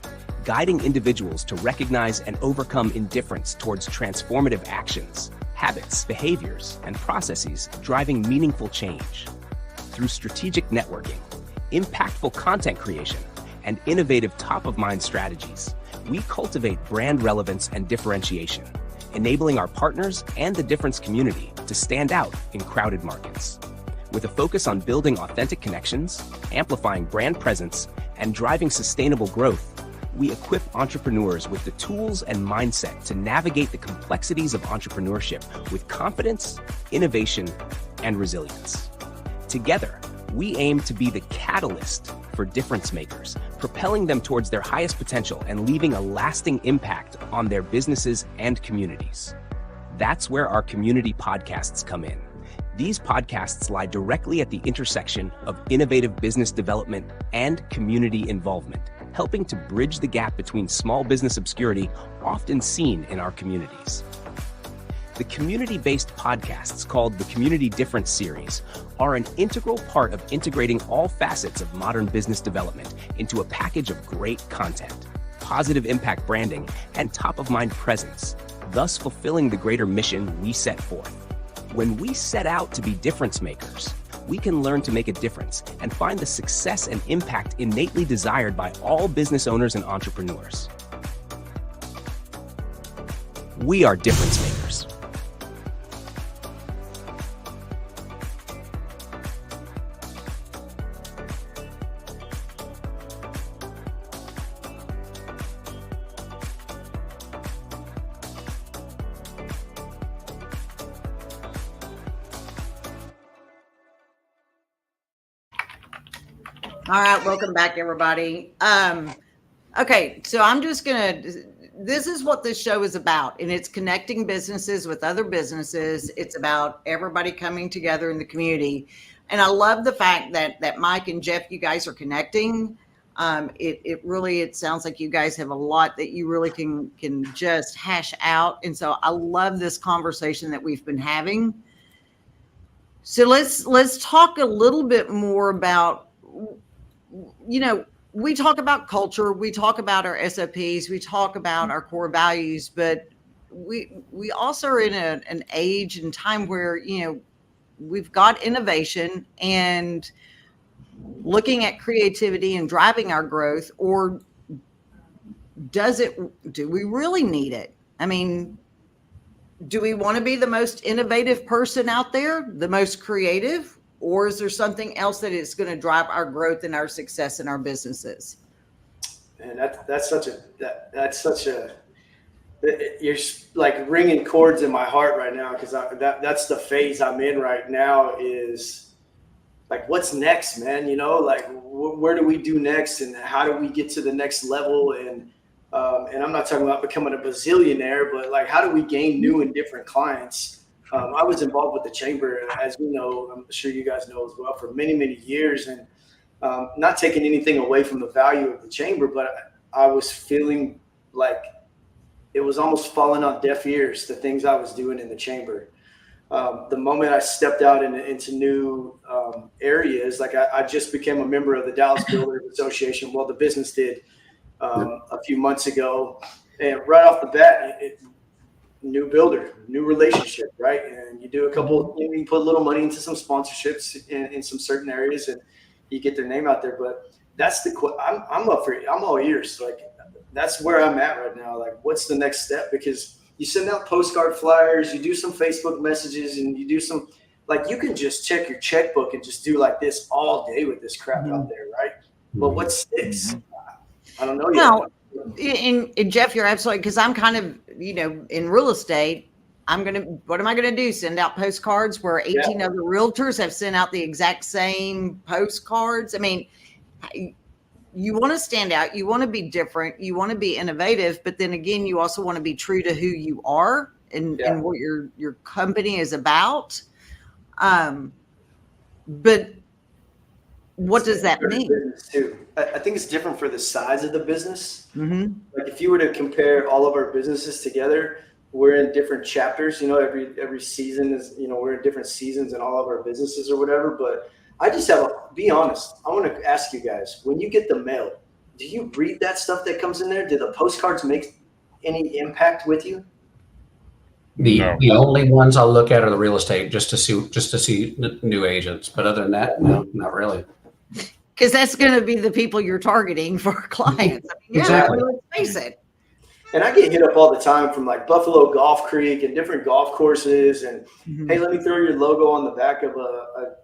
guiding individuals to recognize and overcome indifference towards transformative actions, habits, behaviors, and processes driving meaningful change. Through strategic networking, impactful content creation, and innovative top-of-mind strategies, we cultivate brand relevance and differentiation, enabling our partners and the difference community to stand out in crowded markets. With a focus on building authentic connections, amplifying brand presence, and driving sustainable growth, we equip entrepreneurs with the tools and mindset to navigate the complexities of entrepreneurship with confidence, innovation, and resilience. Together, we aim to be the catalyst for difference makers, propelling them towards their highest potential and leaving a lasting impact on their businesses and communities. That's where our community podcasts come in. These podcasts lie directly at the intersection of innovative business development and community involvement, helping to bridge the gap between small business obscurity often seen in our communities. The community-based podcasts called the Community Difference Series are an integral part of integrating all facets of modern business development into a package of great content, positive impact branding, and top-of-mind presence, thus fulfilling the greater mission we set forth. When we set out to be difference makers, we can learn to make a difference and find the success and impact innately desired by all business owners and entrepreneurs. We are difference makers. All right, welcome back, everybody. Okay, so I'm just this is what this show is about, and it's connecting businesses with other businesses. It's about everybody coming together in the community. And I love the fact that Mike and Jeff, you guys are connecting. It sounds like you guys have a lot that you really can just hash out. And so I love this conversation that we've been having. So let's talk a little bit more about, we talk about culture, we talk about our SOPs, we talk about our core values, but we also are in an age and time where, we've got innovation and looking at creativity and driving our growth, or do we really need it? I mean, do we want to be the most innovative person out there, the most creative? Or is there something else that is going to drive our growth and our success in our businesses? And that's such a you're like ringing chords in my heart right now, because that's the phase I'm in right now, is like, what's next, man? Like where do we do next, and how do we get to the next level? And I'm not talking about becoming a bazillionaire, but like, how do we gain new and different clients? I was involved with the chamber, as you know, I'm sure you guys know as well, for many, many years, and not taking anything away from the value of the chamber, but I was feeling like it was almost falling on deaf ears, the things I was doing in the chamber. The moment I stepped out into new areas, like I just became a member of the Dallas Builders Association. Well, the business did a few months ago, and right off the bat, new builder, new relationship, right? And you do a couple, you put a little money into some sponsorships in some certain areas, and you get their name out there. But that's I'm up for it. I'm all ears. Like, that's where I'm at right now. Like, what's the next step? Because you send out postcard flyers, you do some Facebook messages, and you do some, like, you can just check your checkbook and just do like this all day with this crap out there, right? But what sticks? I don't know yet. No. And Jeff, you're absolutely, because I'm kind of, in real estate, what am I going to do? Send out postcards where 18 other realtors have sent out the exact same postcards? I mean, you want to stand out, you want to be different, you want to be innovative, but then again, you also want to be true to who you are and what your company is about. But what does that mean? Too. I think it's different for the size of the business. Mm-hmm. Like, if you were to compare all of our businesses together, we're in different chapters. Every season is, we're in different seasons in all of our businesses or whatever. But I just be honest. I want to ask you guys, when you get the mail, do you read that stuff that comes in there? Do the postcards make any impact with you? The only ones I'll look at are the real estate just to see new agents. But other than that, no, not really. Because that's going to be the people you're targeting for clients. I mean, Exactly. let's face it. And I get hit up all the time from like Buffalo Golf Creek and different golf courses. And hey, let me throw your logo on the back of a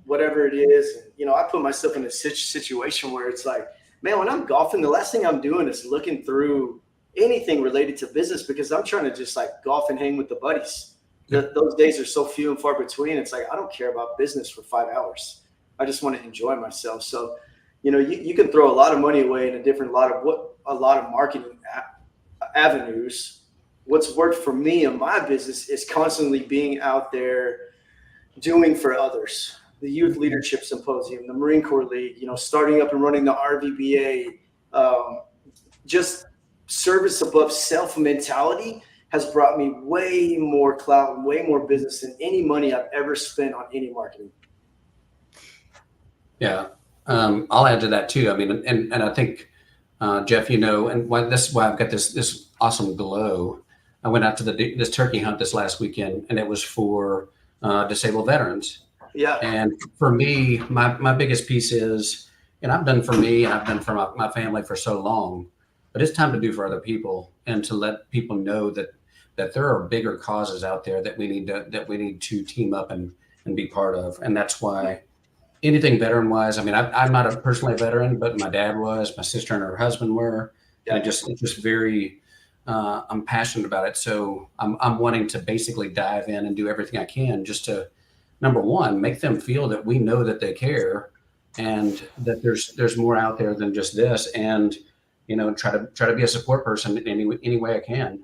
whatever it is. And, you know, I put myself in a situation where it's like, man, when I'm golfing, the last thing I'm doing is looking through anything related to business, because I'm trying to just like golf and hang with the buddies. Those days are so few and far between. It's like, I don't care about business for 5 hours. I just want to enjoy myself. So, you know, you can throw a lot of money away in a lot of marketing avenues. What's worked for me in my business is constantly being out there doing for others. The Youth Leadership Symposium, the Marine Corps League, you know, starting up and running the RVBA, just service above self mentality has brought me way more clout and way more business than any money I've ever spent on any marketing. Yeah. I'll add to that too. I mean, and I think, Jeff, you know, and this is why I've got this awesome glow. I went out to this turkey hunt this last weekend, and it was for disabled veterans. Yeah. And for me, my biggest piece is, and I've done for me and I've done for my family for so long, but it's time to do for other people and to let people know that there are bigger causes out there that we need to team up and be part of. And that's why anything veteran wise, I mean, I'm not personally a veteran, but my dad was, my sister and her husband were, and it's just very, I'm passionate about it. So I'm wanting to basically dive in and do everything I can just to, number one, make them feel that we know that they care and that there's more out there than just this, and, you know, try to be a support person in any way I can,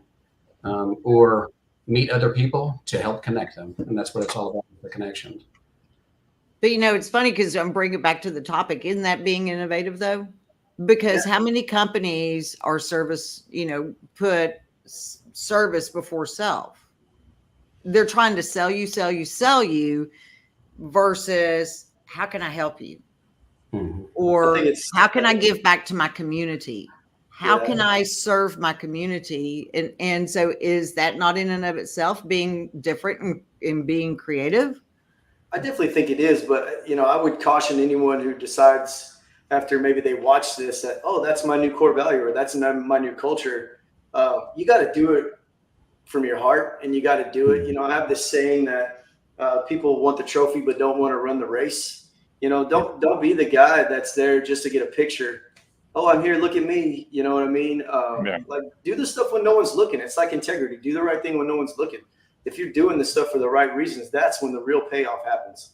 or meet other people to help connect them. And that's what it's all about, the connections. But, you know, it's funny because I'm bringing it back to the topic. Isn't that being innovative, though? Because how many companies are put service before self? They're trying to sell you versus how can I help you? Mm-hmm. Or how can I give back to my community? How can I serve my community? And so is that not in and of itself being different and being creative? I definitely think it is, but, you know, I would caution anyone who decides after maybe they watch this that, oh, that's my new core value or that's my new culture. You got to do it from your heart, and you got to do it. You know, I have this saying that people want the trophy but don't want to run the race. You know, don't be the guy that's there just to get a picture. Oh, I'm here. Look at me. You know what I mean? Like, do the stuff when no one's looking. It's like integrity. Do the right thing when no one's looking. If you're doing this stuff for the right reasons, that's when the real payoff happens.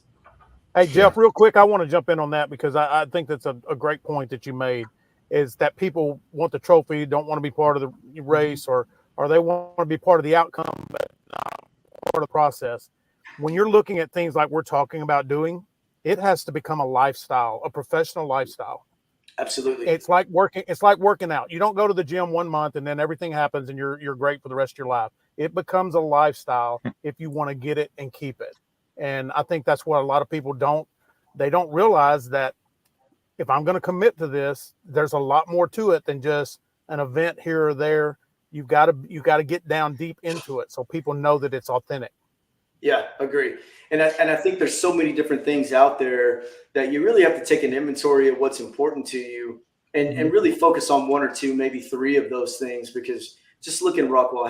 Hey, Jeff, real quick, I want to jump in on that because I think that's a great point that you made, is that people want the trophy, don't want to be part of the race, or they want to be part of the outcome, but not part of the process. When you're looking at things like we're talking about doing, it has to become a lifestyle, a professional lifestyle. Absolutely. It's like working out. You don't go to the gym 1 month and then everything happens and you're great for the rest of your life. It becomes a lifestyle if you want to get it and keep it. And I think that's what a lot of people don't realize, that if I'm going to commit to this, there's a lot more to it than just an event here or there. You've got to get down deep into it so people know that it's authentic. Yeah, agree. And I think there's so many different things out there that you really have to take an inventory of what's important to you and really focus on one or two, maybe three of those things. Because just look in Rockwall,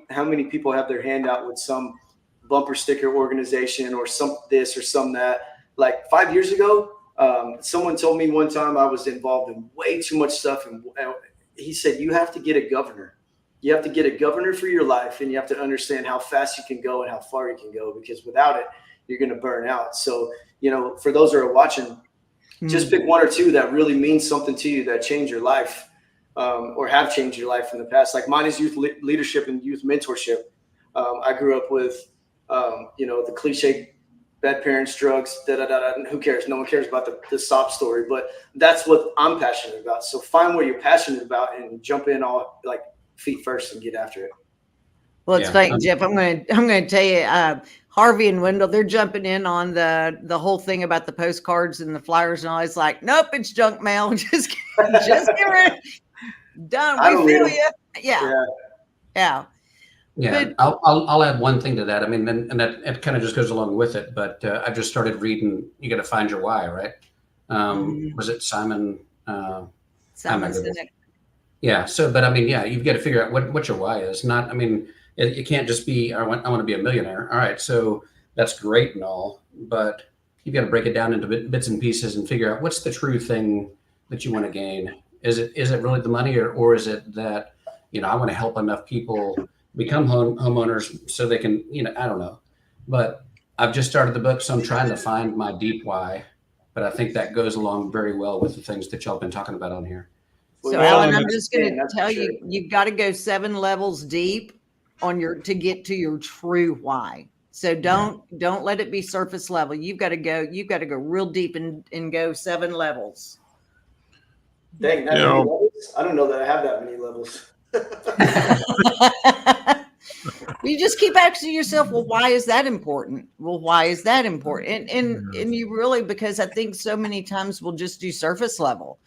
how many people have their hand out with some bumper sticker organization or some this or some that. Like 5 years ago, someone told me one time I was involved in way too much stuff. And he said, you have to get a governor. You have to get a governor for your life, and you have to understand how fast you can go and how far you can go, because without it, you're going to burn out. So, you know, for those that are watching, just pick one or two that really means something to you, that change your life, or have changed your life in the past. Like mine is youth leadership and youth mentorship. I grew up with, you know, the cliche bad parents, drugs, who cares? No one cares about the sob story, but that's what I'm passionate about. So find what you're passionate about and jump in all feet first and get after it. Well, it's funny, Jeff. I'm going to tell you, Harvey and Wendell, they're jumping in on the whole thing about the postcards and the flyers and all. It's like, nope, it's junk mail. Just get rid. Done. We feel you. Yeah. Yeah, But, I'll add one thing to that. I mean, and that it kind of just goes along with it. But I just started reading. You got to find your why, right? Was it Simon? Simon Sinek. Yeah. So, but I mean, yeah, you've got to figure out what your why is. Not, I mean, it can't just be I want to be a millionaire. All right, so that's great and all, but you've got to break it down into bits and pieces and figure out what's the true thing that you want to gain. Is it really the money, or is it that I want to help enough people become homeowners so they can, I don't know. But I've just started the book, so I'm trying to find my deep why. But I think that goes along very well with the things that y'all been talking about on here. So Alan, I'm just going to tell you, you've got to go 7 levels deep to get to your true why. So don't let it be surface level. You've got to go real deep and go 7 levels. Dang, that many levels? I don't know that I have that many levels. You just keep asking yourself, well, why is that important? Well, why is that important? And you really, because I think so many times we'll just do surface level.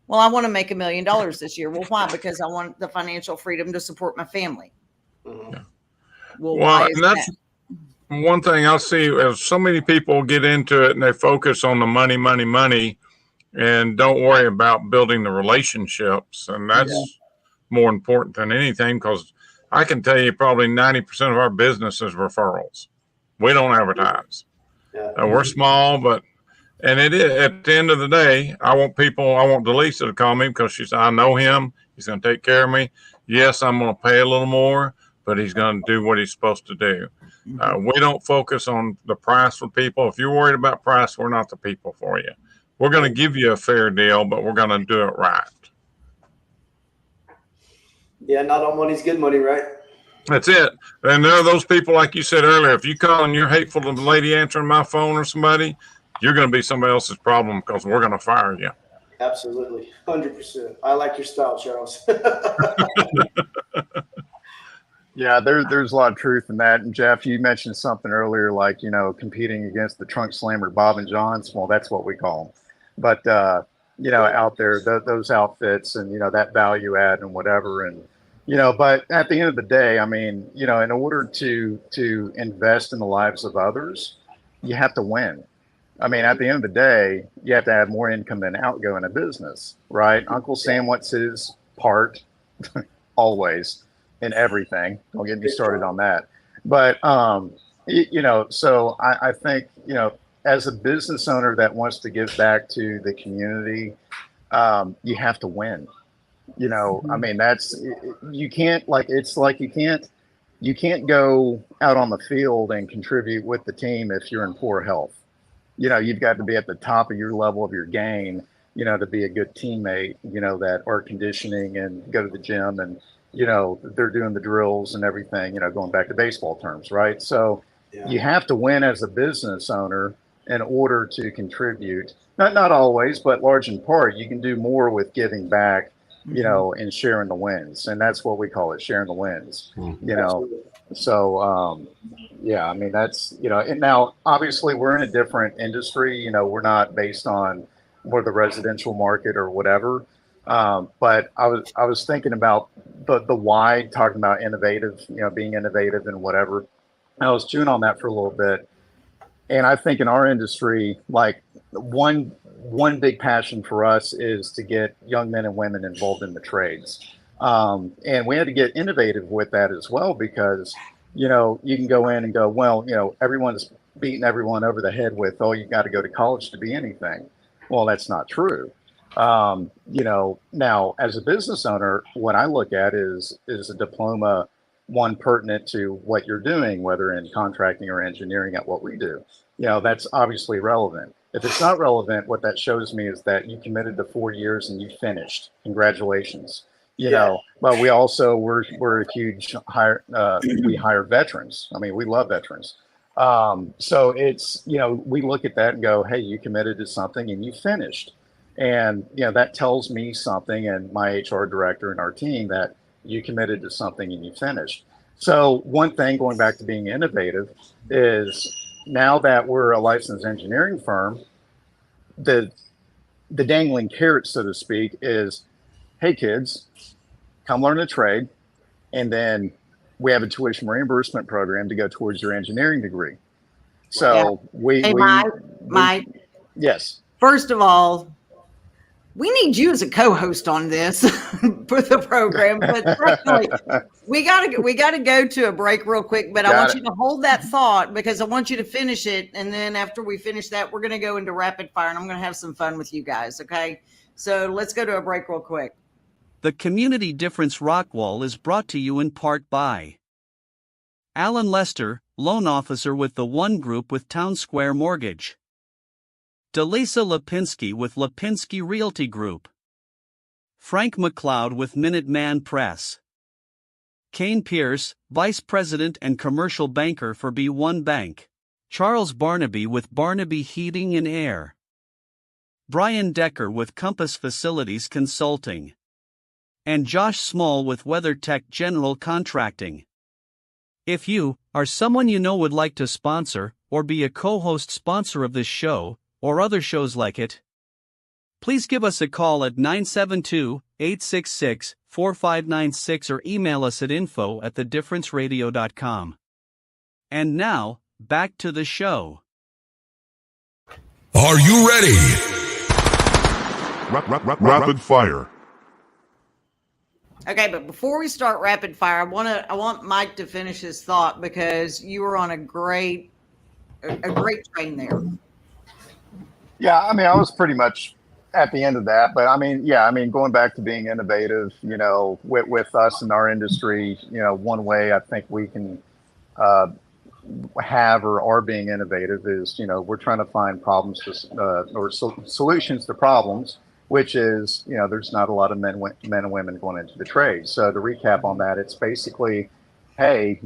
Well, I want to make $1 million this year. Well, why? Because I want the financial freedom to support my family. Yeah. Well, why is that's one thing I see as so many people get into it and they focus on the money, and don't worry about building the relationships. And that's more important than anything, because I can tell you probably 90% of our business is referrals. We don't advertise. We're small, and it is, at the end of the day, I want Delisa to call me because I know him. He's going to take care of me. Yes, I'm going to pay a little more, but he's going to do what he's supposed to do. We don't focus on the price for people. If you're worried about price, we're not the people for you. We're going to give you a fair deal, but we're going to do it right. Yeah, not all money's good money, right? That's it. And there are those people, like you said earlier, if you call and you're hateful to the lady answering my phone or somebody, you're going to be somebody else's problem, because we're going to fire you. Absolutely. 100%. I like your style, Charles. Yeah, there's a lot of truth in that. And Jeff, you mentioned something earlier, like, competing against the trunk slammer Bob and John's. Well, that's what we call them. But, out there, those outfits and, that value add and whatever. And, but at the end of the day, I mean, in order to invest in the lives of others, you have to win. I mean, at the end of the day, you have to have more income than outgo in a business, right? Uncle Sam wants his part always in everything. Don't get me started on that. But, so I think, as a business owner that wants to give back to the community, you have to win. I mean, you can't go out on the field and contribute with the team if you're in poor health. You've got to be at the top of your level of your game, to be a good teammate, that are conditioning and go to the gym and, they're doing the drills and everything, going back to baseball terms, right? So you have to win as a business owner in order to contribute. Not always, but large in part. You can do more with giving back, and sharing the wins. And that's what we call it, sharing the wins, So, I mean, that's, and now obviously we're in a different industry, we're not based on more the residential market or whatever. But I was thinking about the why, talking about innovative, being innovative and whatever. I was chewing on that for a little bit. And I think in our industry, like one big passion for us is to get young men and women involved in the trades. And we had to get innovative with that as well, because, you can go in and go, well, everyone's beating everyone over the head with, oh, you got to go to college to be anything. Well, that's not true. Now as a business owner, what I look at is a diploma, one pertinent to what you're doing, whether in contracting or engineering at what we do. That's obviously relevant. If it's not relevant, what that shows me is that you committed to 4 years and you finished. Congratulations. But we also we're a huge we hire veterans. I mean, we love veterans. So it's, we look at that and go, hey, you committed to something and you finished. And, that tells me something, and my HR director and our team, that you committed to something and you finished. So one thing, going back to being innovative, is now that we're a licensed engineering firm, the dangling carrot, so to speak, is, hey kids, come learn a trade, and then we have a tuition reimbursement program to go towards your engineering degree. So hey, Mike, yes. First of all, we need you as a co-host on this for the program. But secondly, we gotta go to a break real quick. But I want you to hold that thought, because I want you to finish it, and then after we finish that, we're gonna go into rapid fire, and I'm gonna have some fun with you guys. Okay, so let's go to a break real quick. The Community Difference-Rockwall is brought to you in part by Alan Lester, loan officer with the One Group with Town Square Mortgage. Delisa Lapinsky with Lapinsky Realty Group. Frank McLeod with Minuteman Press. Kane Pierce, Vice President and Commercial Banker for B1 Bank. Charles Barnaby with Barnaby Heating and Air. Brian Decker with Compass Facilities Consulting. And Josh Small with WeatherTech General Contracting. If you, or someone you know would like to sponsor, or be a co-host sponsor of this show, or other shows like it, please give us a call at 972-866-4596 or email us at info@thedifferenceradio.com. And now, back to the show. Are you ready? Rapid fire. Okay, but before we start rapid fire, I want Mike to finish his thought, because you were on a great train there. Yeah, I mean, I was pretty much at the end of that, but I mean, going back to being innovative, with us in our industry, one way I think we can have or are being innovative is, we're trying to find problems or solutions to problems, which is, there's not a lot of men and women going into the trade. So to recap on that, it's basically, hey,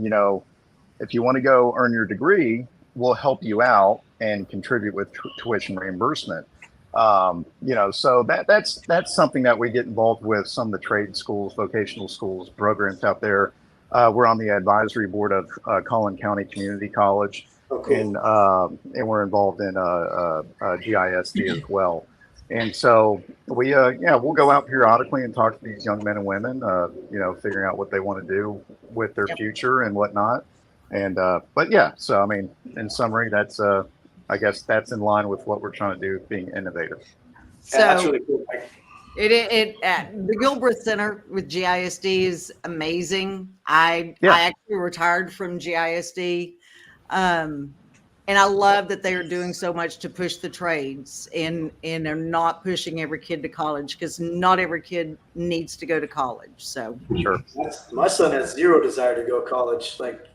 if you want to go earn your degree, we'll help you out and contribute with tuition reimbursement. So that's something that we get involved with. Some of the trade schools, vocational schools, programs out there. We're on the advisory board of Collin County Community College, and we're involved in GISD as well. And so we'll go out periodically and talk to these young men and women, figuring out what they want to do with their future and whatnot. And so I mean, in summary, that's I guess that's in line with what we're trying to do, being innovative. So that's really cool. The Gilbreth Center with GISD is amazing. I actually retired from GISD, and I love that they are doing so much to push the trades, and they're not pushing every kid to college, because not every kid needs to go to college. So sure, my son has zero desire to go to college. Like,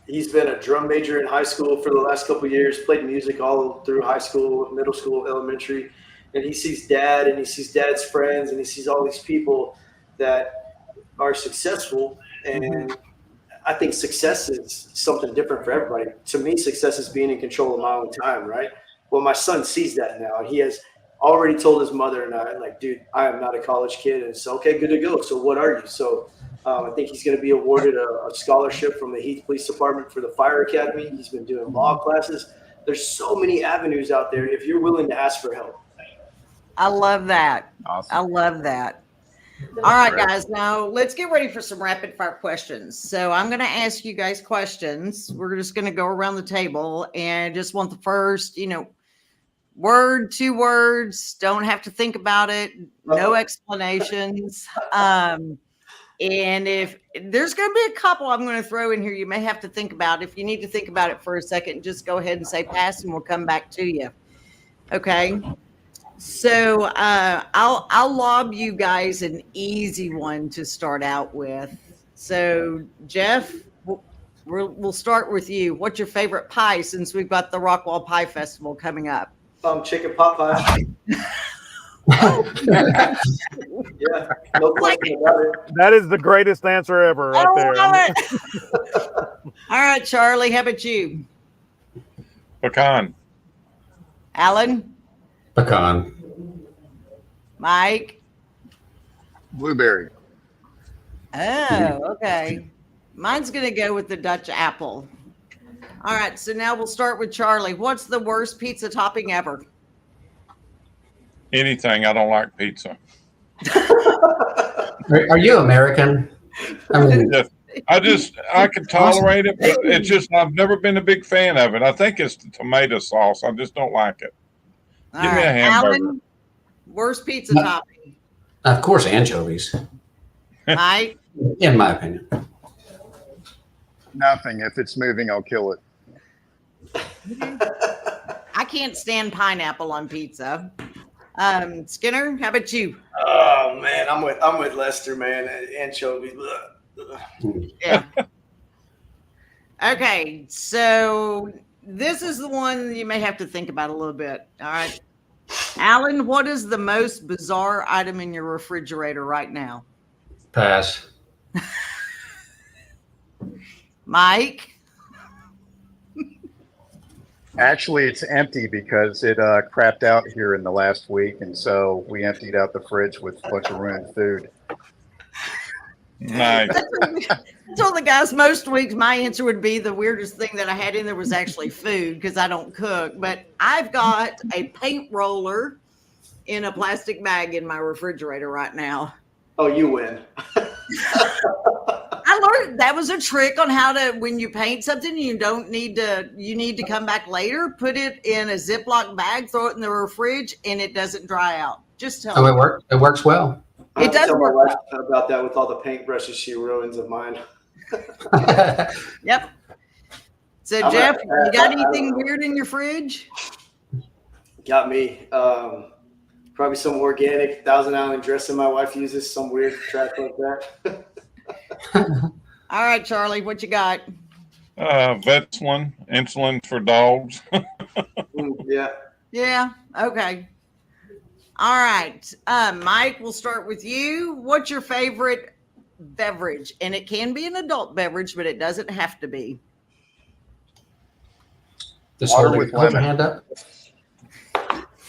he's been a drum major in high school for the last couple of years, played music all through high school, middle school, elementary. And he sees dad, and he sees dad's friends, and he sees all these people that are successful. And I think success is something different for everybody. To me, success is being in control of my own time, right? Well, my son sees that now, and he has already told his mother and I, like, dude, I am not a college kid. And it's okay, good to go. So what are you? So I think he's going to be awarded a scholarship from the Heath Police Department for the Fire Academy. He's been doing law classes. There's so many avenues out there if you're willing to ask for help. I love that. Awesome. I love that. All right, guys, now let's get ready for some rapid fire questions. So I'm going to ask you guys questions. We're just going to go around the table, and just want the first, word, 2 words. Don't have to think about it. No explanations. And if there's going to be a couple I'm going to throw in here, you may have to think about. If you need to think about it for a second, just go ahead and say pass, and we'll come back to you. Okay. So I'll lob you guys an easy one to start out with. So Jeff, we'll start with you. What's your favorite pie, since we've got the Rockwall Pie Festival coming up? Chicken pot pie. Yeah, no question about it. That is the greatest answer ever, right there. Love it. All right, Charlie, how about you? Pecan. Alan? Pecan. Mike? Blueberry. Oh, okay. Mine's going to go with the Dutch apple. All right, so now we'll start with Charlie. What's the worst pizza topping ever? Anything. I don't like pizza. Are you American? I mean, I can tolerate it, but it's just I've never been a big fan of it. I think it's the tomato sauce. I just don't like it. Give me a hamburger. Alan, worst pizza topping? of course, anchovies, Mike? in my opinion. Nothing. If it's moving, I'll kill it. I can't stand pineapple on pizza. Skinner, how about you? Oh man, I'm with Lester, man. Anchovies. Yeah. Okay, so this is the one you may have to think about a little bit. All right. Alan, what is the most bizarre item in your refrigerator right now? Pass. Mike? Actually, it's empty because it crapped out here in the last week, and so we emptied out the fridge with a bunch of ruined food. Nice. I told the guys most weeks my answer would be the weirdest thing that I had in there was actually food because I don't cook. But I've got a paint roller in a plastic bag in my refrigerator right now. Oh, you win. I learned that was a trick on how to, when you paint something, you need to come back later, put it in a Ziploc bag, throw it in the fridge, and it doesn't dry out. Just tell me. It works well. It does tell my work. wife about that with all the paintbrushes she ruins of mine. Yep. So Jeff, you got anything weird in your fridge? Got me. Probably some organic Thousand Island dressing my wife uses, some weird crap like that. All right, Charlie, what you got? Vetslin, insulin for dogs. Yeah. Yeah. Okay. All right. Mike, we'll start with you. What's your favorite beverage? And it can be an adult beverage, but it doesn't have to be. Just Water hold with your lemon. hand up.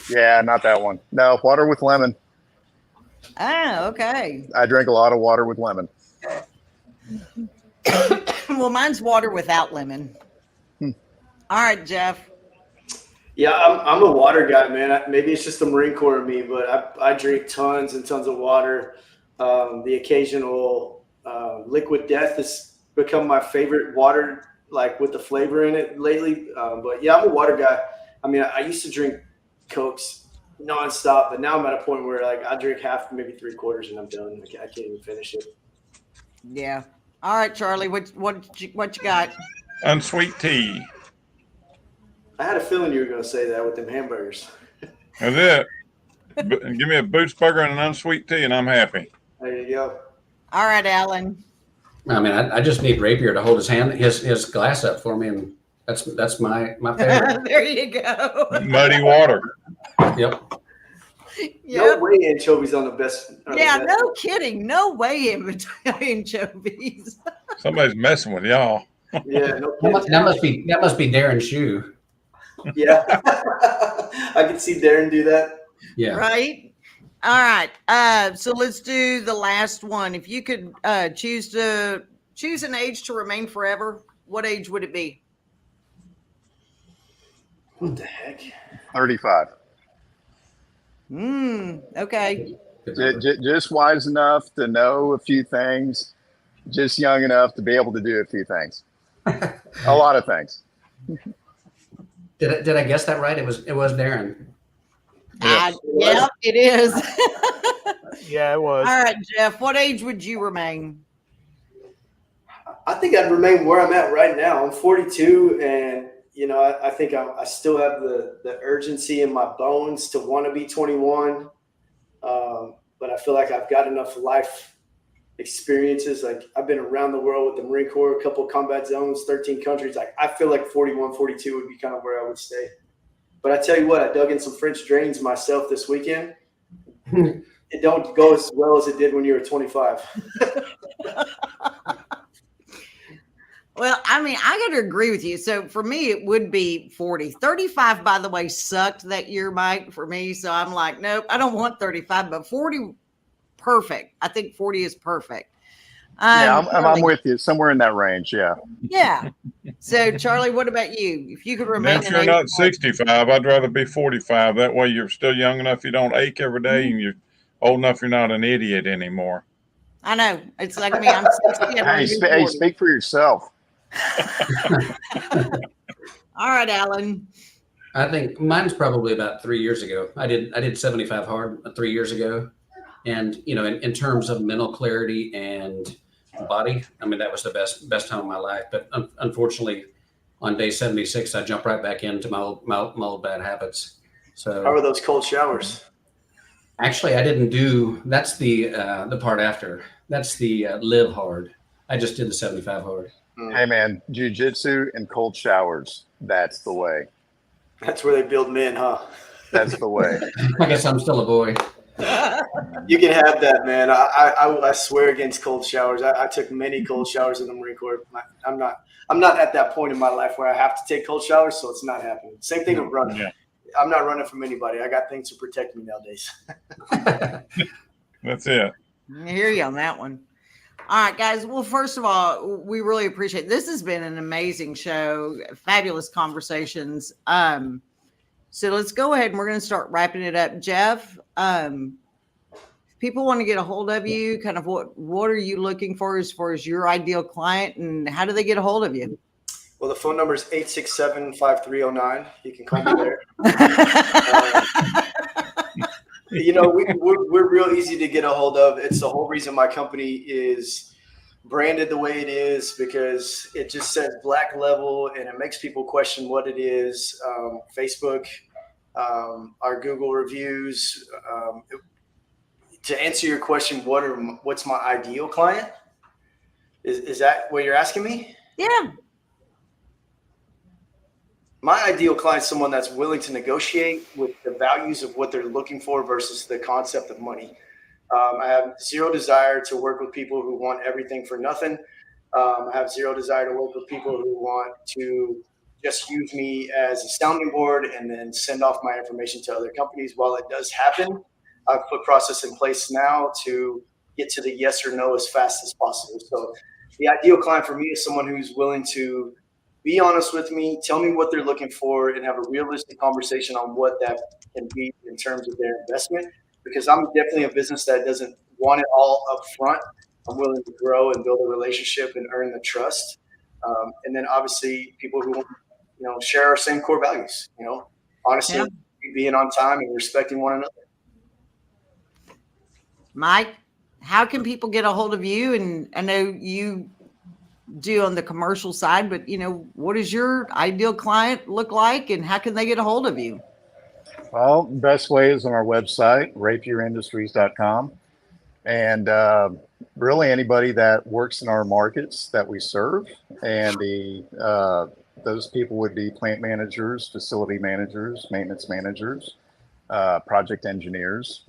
Yeah, not that one. No, water with lemon. Oh, okay. I drink a lot of water with lemon. Well, mine's water without lemon. All right, Jeff. Yeah, I'm a water guy, man. Maybe it's just the Marine Corps in me, but I drink tons and tons of water. The occasional liquid death has become my favorite water, like with the flavor in it lately. But yeah, I'm a water guy. I mean, I used to drink Cokes nonstop, but now I'm at a point where like I drink half, maybe 3/4, and I'm done. I can't even finish it. Yeah. All right, Charlie. What you got? Unsweet tea. I had a feeling you were going to say that with them hamburgers. That's it. Give me a Boots burger and an unsweet tea, and I'm happy. There you go. All right, Alan. I mean, I just need Rapier to hold his glass up for me, and that's my favorite. There you go. Muddy water. Yep. No way anchovies on the best. Yeah, no kidding. No way anchovies. Somebody's messing with y'all. Yeah, no That must be Darren's shoe. Yeah. I can see Darren do that. Yeah. Right. All right. So let's do the last one. If you could choose an age to remain forever, what age would it be? What the heck? 35. Okay. Just wise enough to know a few things, just young enough to be able to do a few things. A lot of things. Did I guess that right? It was Darren. Yeah, it is. Yeah, it was. All right, Jeff, what age would you remain? I think I'd remain where I'm at right now. I'm 42, and I think I still have the urgency in my bones to want to be 21. But I feel like I've got enough life experiences. Like I've been around the world with the Marine Corps, a couple of combat zones, 13 countries. Like I feel like 41, 42 would be kind of where I would stay. But I tell you what, I dug in some French drains myself this weekend. It don't go as well as it did when you were 25. Well, I mean, I got to agree with you. So for me, it would be 40. 35, by the way, sucked that year, Mike, for me. So I'm like, nope, I don't want 35, but 40, perfect. I think 40 is perfect. Yeah, I'm with you. Somewhere in that range. Yeah. Yeah. So, Charlie, what about you? If you could remain If you're not 65, I'd rather be 45. That way you're still young enough you don't ache every day, and you're old enough you're not an idiot anymore. I know. It's like me. I'm 60. Hey, speak for yourself. All right, Alan. I think mine's probably about 3 years ago. I did 75 hard 3 years ago. And, you know, in terms of mental clarity and body, I mean, that was the best time of my life. But unfortunately, on day 76, I jumped right back into my old bad habits. So how are those cold showers? Actually, I didn't do, that's the part after. That's the live hard. I just did the 75 hard. Hey man, jiu-jitsu and cold showers. That's the way. That's where they build men, huh? That's the way. I guess I'm still a boy. You can have that, man. I swear against cold showers. I took many cold showers in the Marine Corps. I'm not at that point in my life where I have to take cold showers, so it's not happening. Same thing with running. Yeah. I'm not running from anybody. I got things to protect me nowadays. That's it. I hear you on that one. All right, guys. Well, first of all, we really appreciate it. This has been an amazing show, fabulous conversations. So let's go ahead and we're going to start wrapping it up. Jeff, if people want to get a hold of you, kind of what are you looking for as far as your ideal client, and how do they get a hold of you? Well, the phone number is 867-5309. You can call me there. You know, we're real easy to get a hold of. It's the whole reason my company is branded the way it is, because it just says black level and it makes people question what it is. Facebook, our Google reviews. To answer your question, what's my ideal client? Is that what you're asking me? Yeah. My ideal client is someone that's willing to negotiate with the values of what they're looking for versus the concept of money. I have zero desire to work with people who want everything for nothing. I have zero desire to work with people who want to just use me as a sounding board and then send off my information to other companies. While it does happen, I've put process in place now to get to the yes or no as fast as possible. So the ideal client for me is someone who's willing to be honest with me, tell me what they're looking for, and have a realistic conversation on what that can be in terms of their investment. Because I'm definitely a business that doesn't want it all up front. I'm willing to grow and build a relationship and earn the trust. And then obviously people who share our same core values, honesty, being on time, and respecting one another. Mike, how can people get a hold of you? And I know you do on the commercial side, but what does your ideal client look like, and how can they get a hold of you? Well, the best way is on our website, RAPIERIndustries.com. And really anybody that works in our markets that we serve. And those people would be plant managers, facility managers, maintenance managers, project engineers,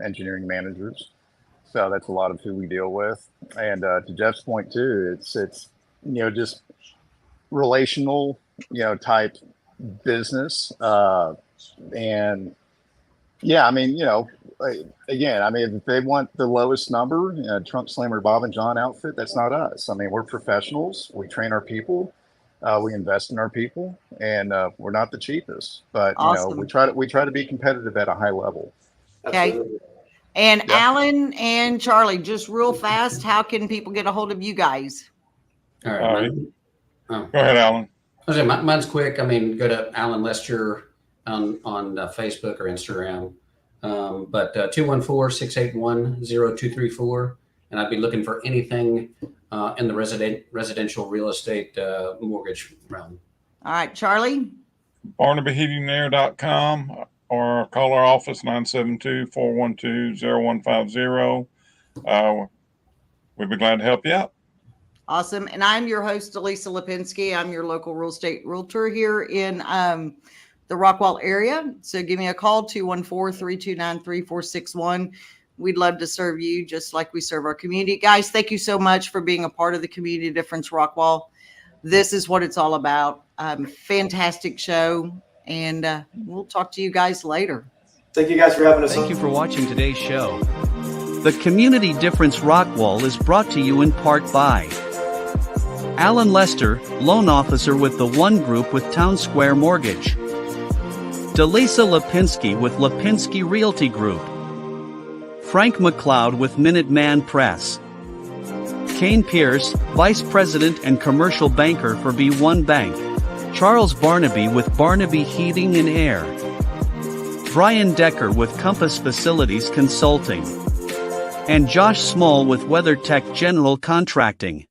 engineering managers. So that's a lot of who we deal with. And to Jeff's point too, it's just relational, type business. And yeah, I mean, again, I mean, if they want the lowest number, Trunk Slammer Bob and John outfit, that's not us. I mean, we're professionals. We train our people. We invest in our people, and we're not the cheapest, but awesome. we try to be competitive at a high level. Okay. Absolutely. And yeah. Alan and Charlie, just real fast, how can people get a hold of you guys? All right. Go ahead, Alan. Mine's quick. I mean, go to Alan Lester on Facebook or Instagram. But 214-681-0234. And I'd be looking for anything in the residential real estate mortgage realm. All right, Charlie? Barnaby Heating and Air.com. Or call our office, 972-412-0150. We'd be glad to help you out. Awesome. And I'm your host, Delisa Lapinsky. I'm your local real estate realtor here in the Rockwall area. So give me a call, 214-329-3461. We'd love to serve you just like we serve our community. Guys, thank you so much for being a part of the Community Difference-Rockwall. This is what it's all about. Fantastic show. And we'll talk to you guys later. Thank you guys for having us on. Thank you for watching today's show. The Community Difference-Rockwall is brought to you in part by Alan Lester, loan officer with the One Group with Town Square Mortgage. Delisa Lapinsky with Lapinsky Realty Group. Frank McLeod with Minuteman Press. Kane Pierce, Vice President and Commercial Banker for B1 Bank. Charles Barnaby with Barnaby Heating and Air. Brian Decker with Compass Facilities Consulting. And Josh Small with WeatherTech General Contracting.